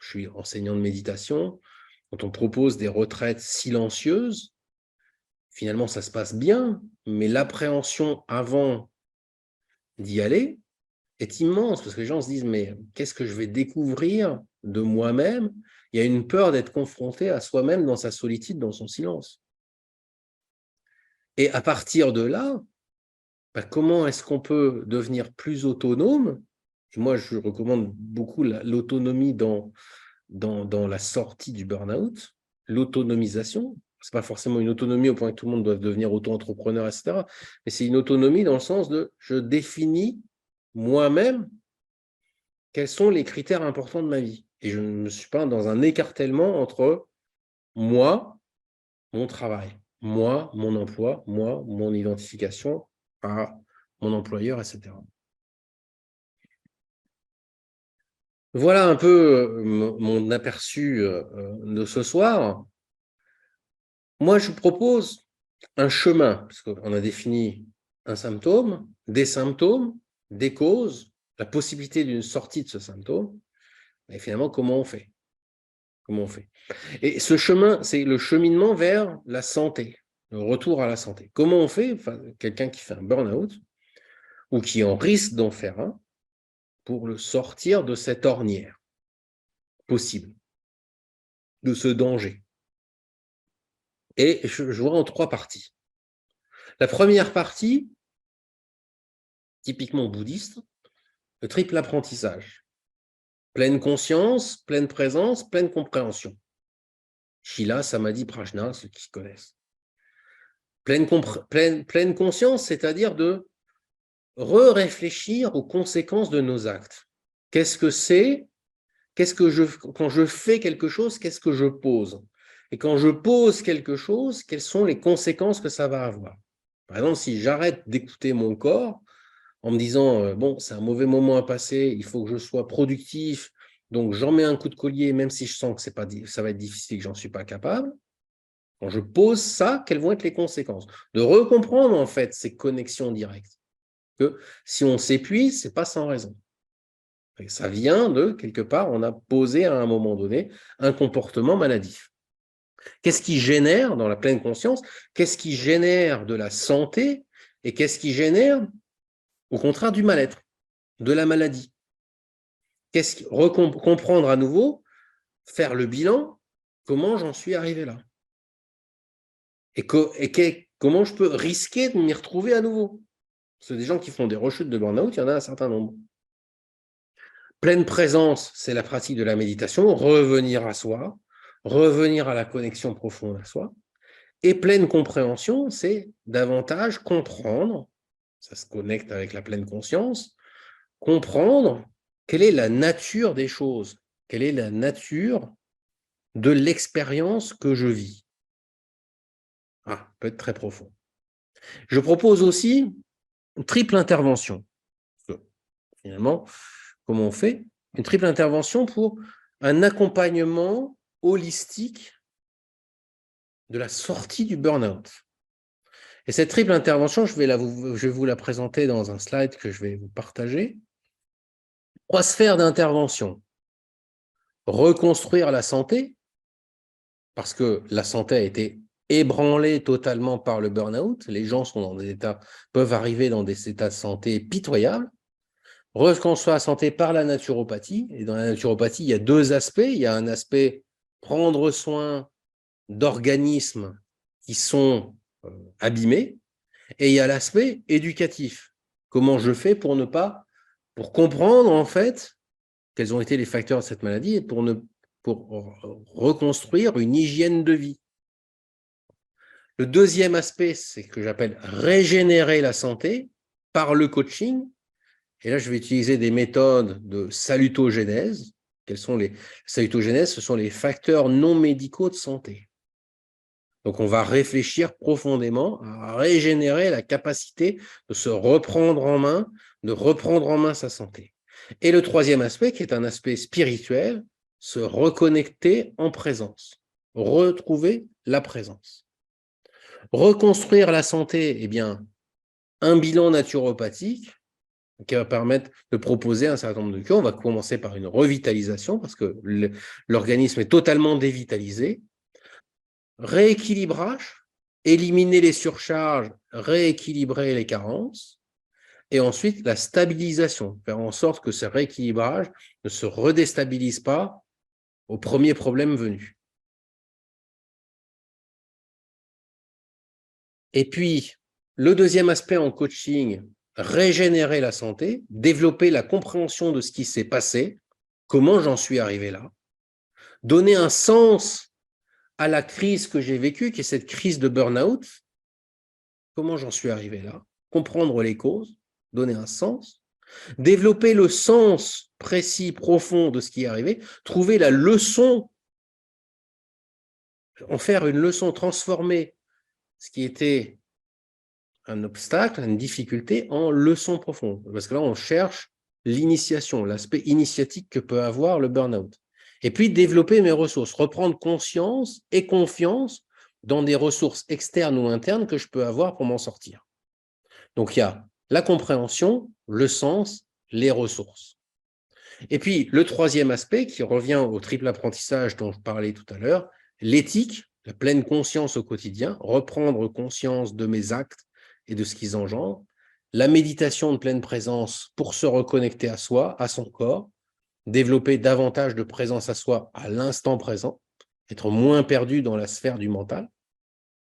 [SPEAKER 1] suis enseignant de méditation, quand on propose des retraites silencieuses, finalement, ça se passe bien, mais l'appréhension avant d'y aller est immense, parce que les gens se disent, mais qu'est-ce que je vais découvrir de moi-même? Il y a une peur d'être confronté à soi-même dans sa solitude, dans son silence. Et à partir de là, comment est-ce qu'on peut devenir plus autonome? Et moi, je recommande beaucoup l'autonomie dans la sortie du burn-out, l'autonomisation. Ce n'est pas forcément une autonomie au point que tout le monde doit devenir auto-entrepreneur, etc. Mais c'est une autonomie dans le sens de je définis moi-même quels sont les critères importants de ma vie. Et je ne suis pas dans un écartèlement entre moi, mon travail, moi, mon emploi, moi, mon identification à mon employeur, etc. Voilà un peu mon aperçu de ce soir. Moi, je vous propose un chemin, parce qu'on a défini un symptôme, des causes, la possibilité d'une sortie de ce symptôme, et finalement, comment on fait? Comment on fait? Et ce chemin, c'est le cheminement vers la santé, le retour à la santé. Comment on fait, enfin, quelqu'un qui fait un burn-out, ou qui en risque d'en faire un, pour le sortir de cette ornière possible, de ce danger? Et je vois en 3 parties. La première partie, typiquement bouddhiste, le triple apprentissage. Pleine conscience, pleine présence, pleine compréhension. Shila, Samadhi, Prajna, ceux qui se connaissent. Pleine conscience, c'est-à-dire de réfléchir aux conséquences de nos actes. Qu'est-ce que c'est? Quand je fais quelque chose, qu'est-ce que je pose? Et quand je pose quelque chose, quelles sont les conséquences que ça va avoir? Par exemple, si j'arrête d'écouter mon corps en me disant, bon, c'est un mauvais moment à passer, il faut que je sois productif, donc j'en mets un coup de collier, même si je sens que ça va être difficile, que j'en suis pas capable. Quand je pose ça, quelles vont être les conséquences? De recomprendre en fait ces connexions directes. Que si on s'épuise, c'est pas sans raison. Et ça vient de quelque part, on a posé à un moment donné un comportement maladif. Qu'est-ce qui génère dans la pleine conscience? Qu'est-ce qui génère de la santé? Et qu'est-ce qui génère, au contraire, du mal-être, de la maladie? Comprendre à nouveau, faire le bilan, comment j'en suis arrivé là? Et comment je peux risquer de m'y retrouver à nouveau? Parce que des gens qui font des rechutes de burn-out, il y en a un certain nombre. Pleine présence, c'est la pratique de la méditation, revenir à soi, revenir à la connexion profonde à soi. Et pleine compréhension, c'est davantage comprendre, ça se connecte avec la pleine conscience, comprendre quelle est la nature des choses, quelle est la nature de l'expérience que je vis. Ah, peut être très profond. Je propose aussi une triple intervention. Finalement, comment on fait? Une triple intervention pour un accompagnement holistique de la sortie du burn-out. Et cette triple intervention, je vais vous la présenter dans un slide que je vais vous partager. 3 sphères d'intervention. Reconstruire la santé, parce que la santé a été ébranlée totalement par le burn-out. Les gens peuvent arriver dans des états de santé pitoyables. Reconstruire la santé par la naturopathie. Et dans la naturopathie, il y a 2 aspects. Il y a un aspect prendre soin d'organismes qui sont abîmés, et il y a l'aspect éducatif. Comment je fais pour comprendre en fait quels ont été les facteurs de cette maladie et pour reconstruire une hygiène de vie. Le deuxième aspect, c'est ce que j'appelle régénérer la santé par le coaching. Et là, je vais utiliser des méthodes de salutogénèse. Quels sont les salutogénèses? Ce sont les facteurs non médicaux de santé. Donc, on va réfléchir profondément à régénérer la capacité de se reprendre en main, de reprendre en main sa santé. Et le troisième aspect, qui est un aspect spirituel, se reconnecter en présence, retrouver la présence. Reconstruire la santé, eh bien, un bilan naturopathique qui va permettre de proposer un certain nombre de cures. On va commencer par une revitalisation parce que l'organisme est totalement dévitalisé. Rééquilibrage, éliminer les surcharges, rééquilibrer les carences. Et ensuite, la stabilisation, faire en sorte que ce rééquilibrage ne se redéstabilise pas au premier problème venu. Et puis, le deuxième aspect en coaching, régénérer la santé, développer la compréhension de ce qui s'est passé, comment j'en suis arrivé là, donner un sens à la crise que j'ai vécue, qui est cette crise de burn-out, comment j'en suis arrivé là, comprendre les causes, donner un sens, développer le sens précis, profond de ce qui est arrivé, trouver la leçon, en faire une leçon, transformer ce qui était un obstacle, une difficulté en leçon profonde. Parce que là, on cherche l'initiation, l'aspect initiatique que peut avoir le burn-out. Et puis, développer mes ressources, reprendre conscience et confiance dans des ressources externes ou internes que je peux avoir pour m'en sortir. Donc, il y a la compréhension, le sens, les ressources. Et puis, le troisième aspect qui revient au triple apprentissage dont je parlais tout à l'heure, l'éthique, la pleine conscience au quotidien, reprendre conscience de mes actes et de ce qu'ils engendrent, la méditation de pleine présence pour se reconnecter à soi, à son corps, développer davantage de présence à soi à l'instant présent, être moins perdu dans la sphère du mental,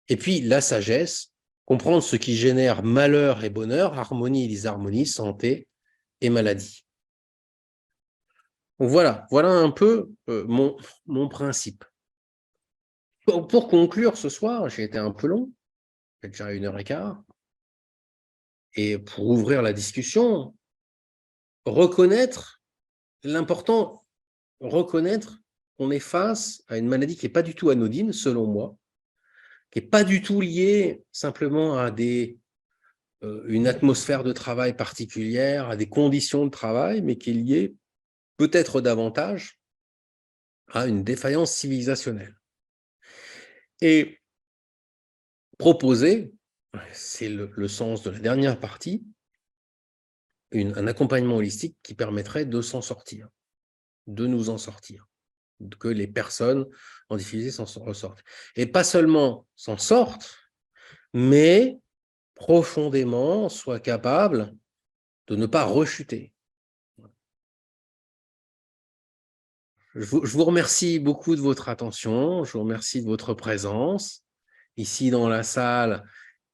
[SPEAKER 1] et puis la sagesse, comprendre ce qui génère malheur et bonheur, harmonie et disharmonie, santé et maladie. Donc voilà un peu mon principe. Pour conclure ce soir, j'ai été un peu long, j'ai déjà 1h15, et pour ouvrir la discussion, reconnaître qu'on est face à une maladie qui n'est pas du tout anodine, selon moi, qui n'est pas du tout liée simplement à une atmosphère de travail particulière, à des conditions de travail, mais qui est liée peut-être davantage à une défaillance civilisationnelle. Et proposer, c'est le sens de la dernière partie, un accompagnement holistique qui permettrait de s'en sortir, de nous en sortir, que les personnes en difficulté s'en ressortent. Et pas seulement s'en sortent, mais profondément soient capables de ne pas rechuter. Je vous remercie beaucoup de votre attention, je vous remercie de votre présence ici dans la salle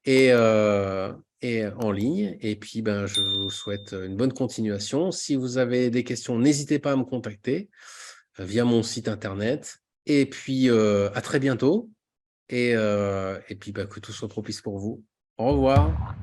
[SPEAKER 1] et en ligne. Et puis, je vous souhaite une bonne continuation. Si vous avez des questions, n'hésitez pas à me contacter via mon site internet. Et puis, à très bientôt. Et puis, que tout soit propice pour vous. Au revoir.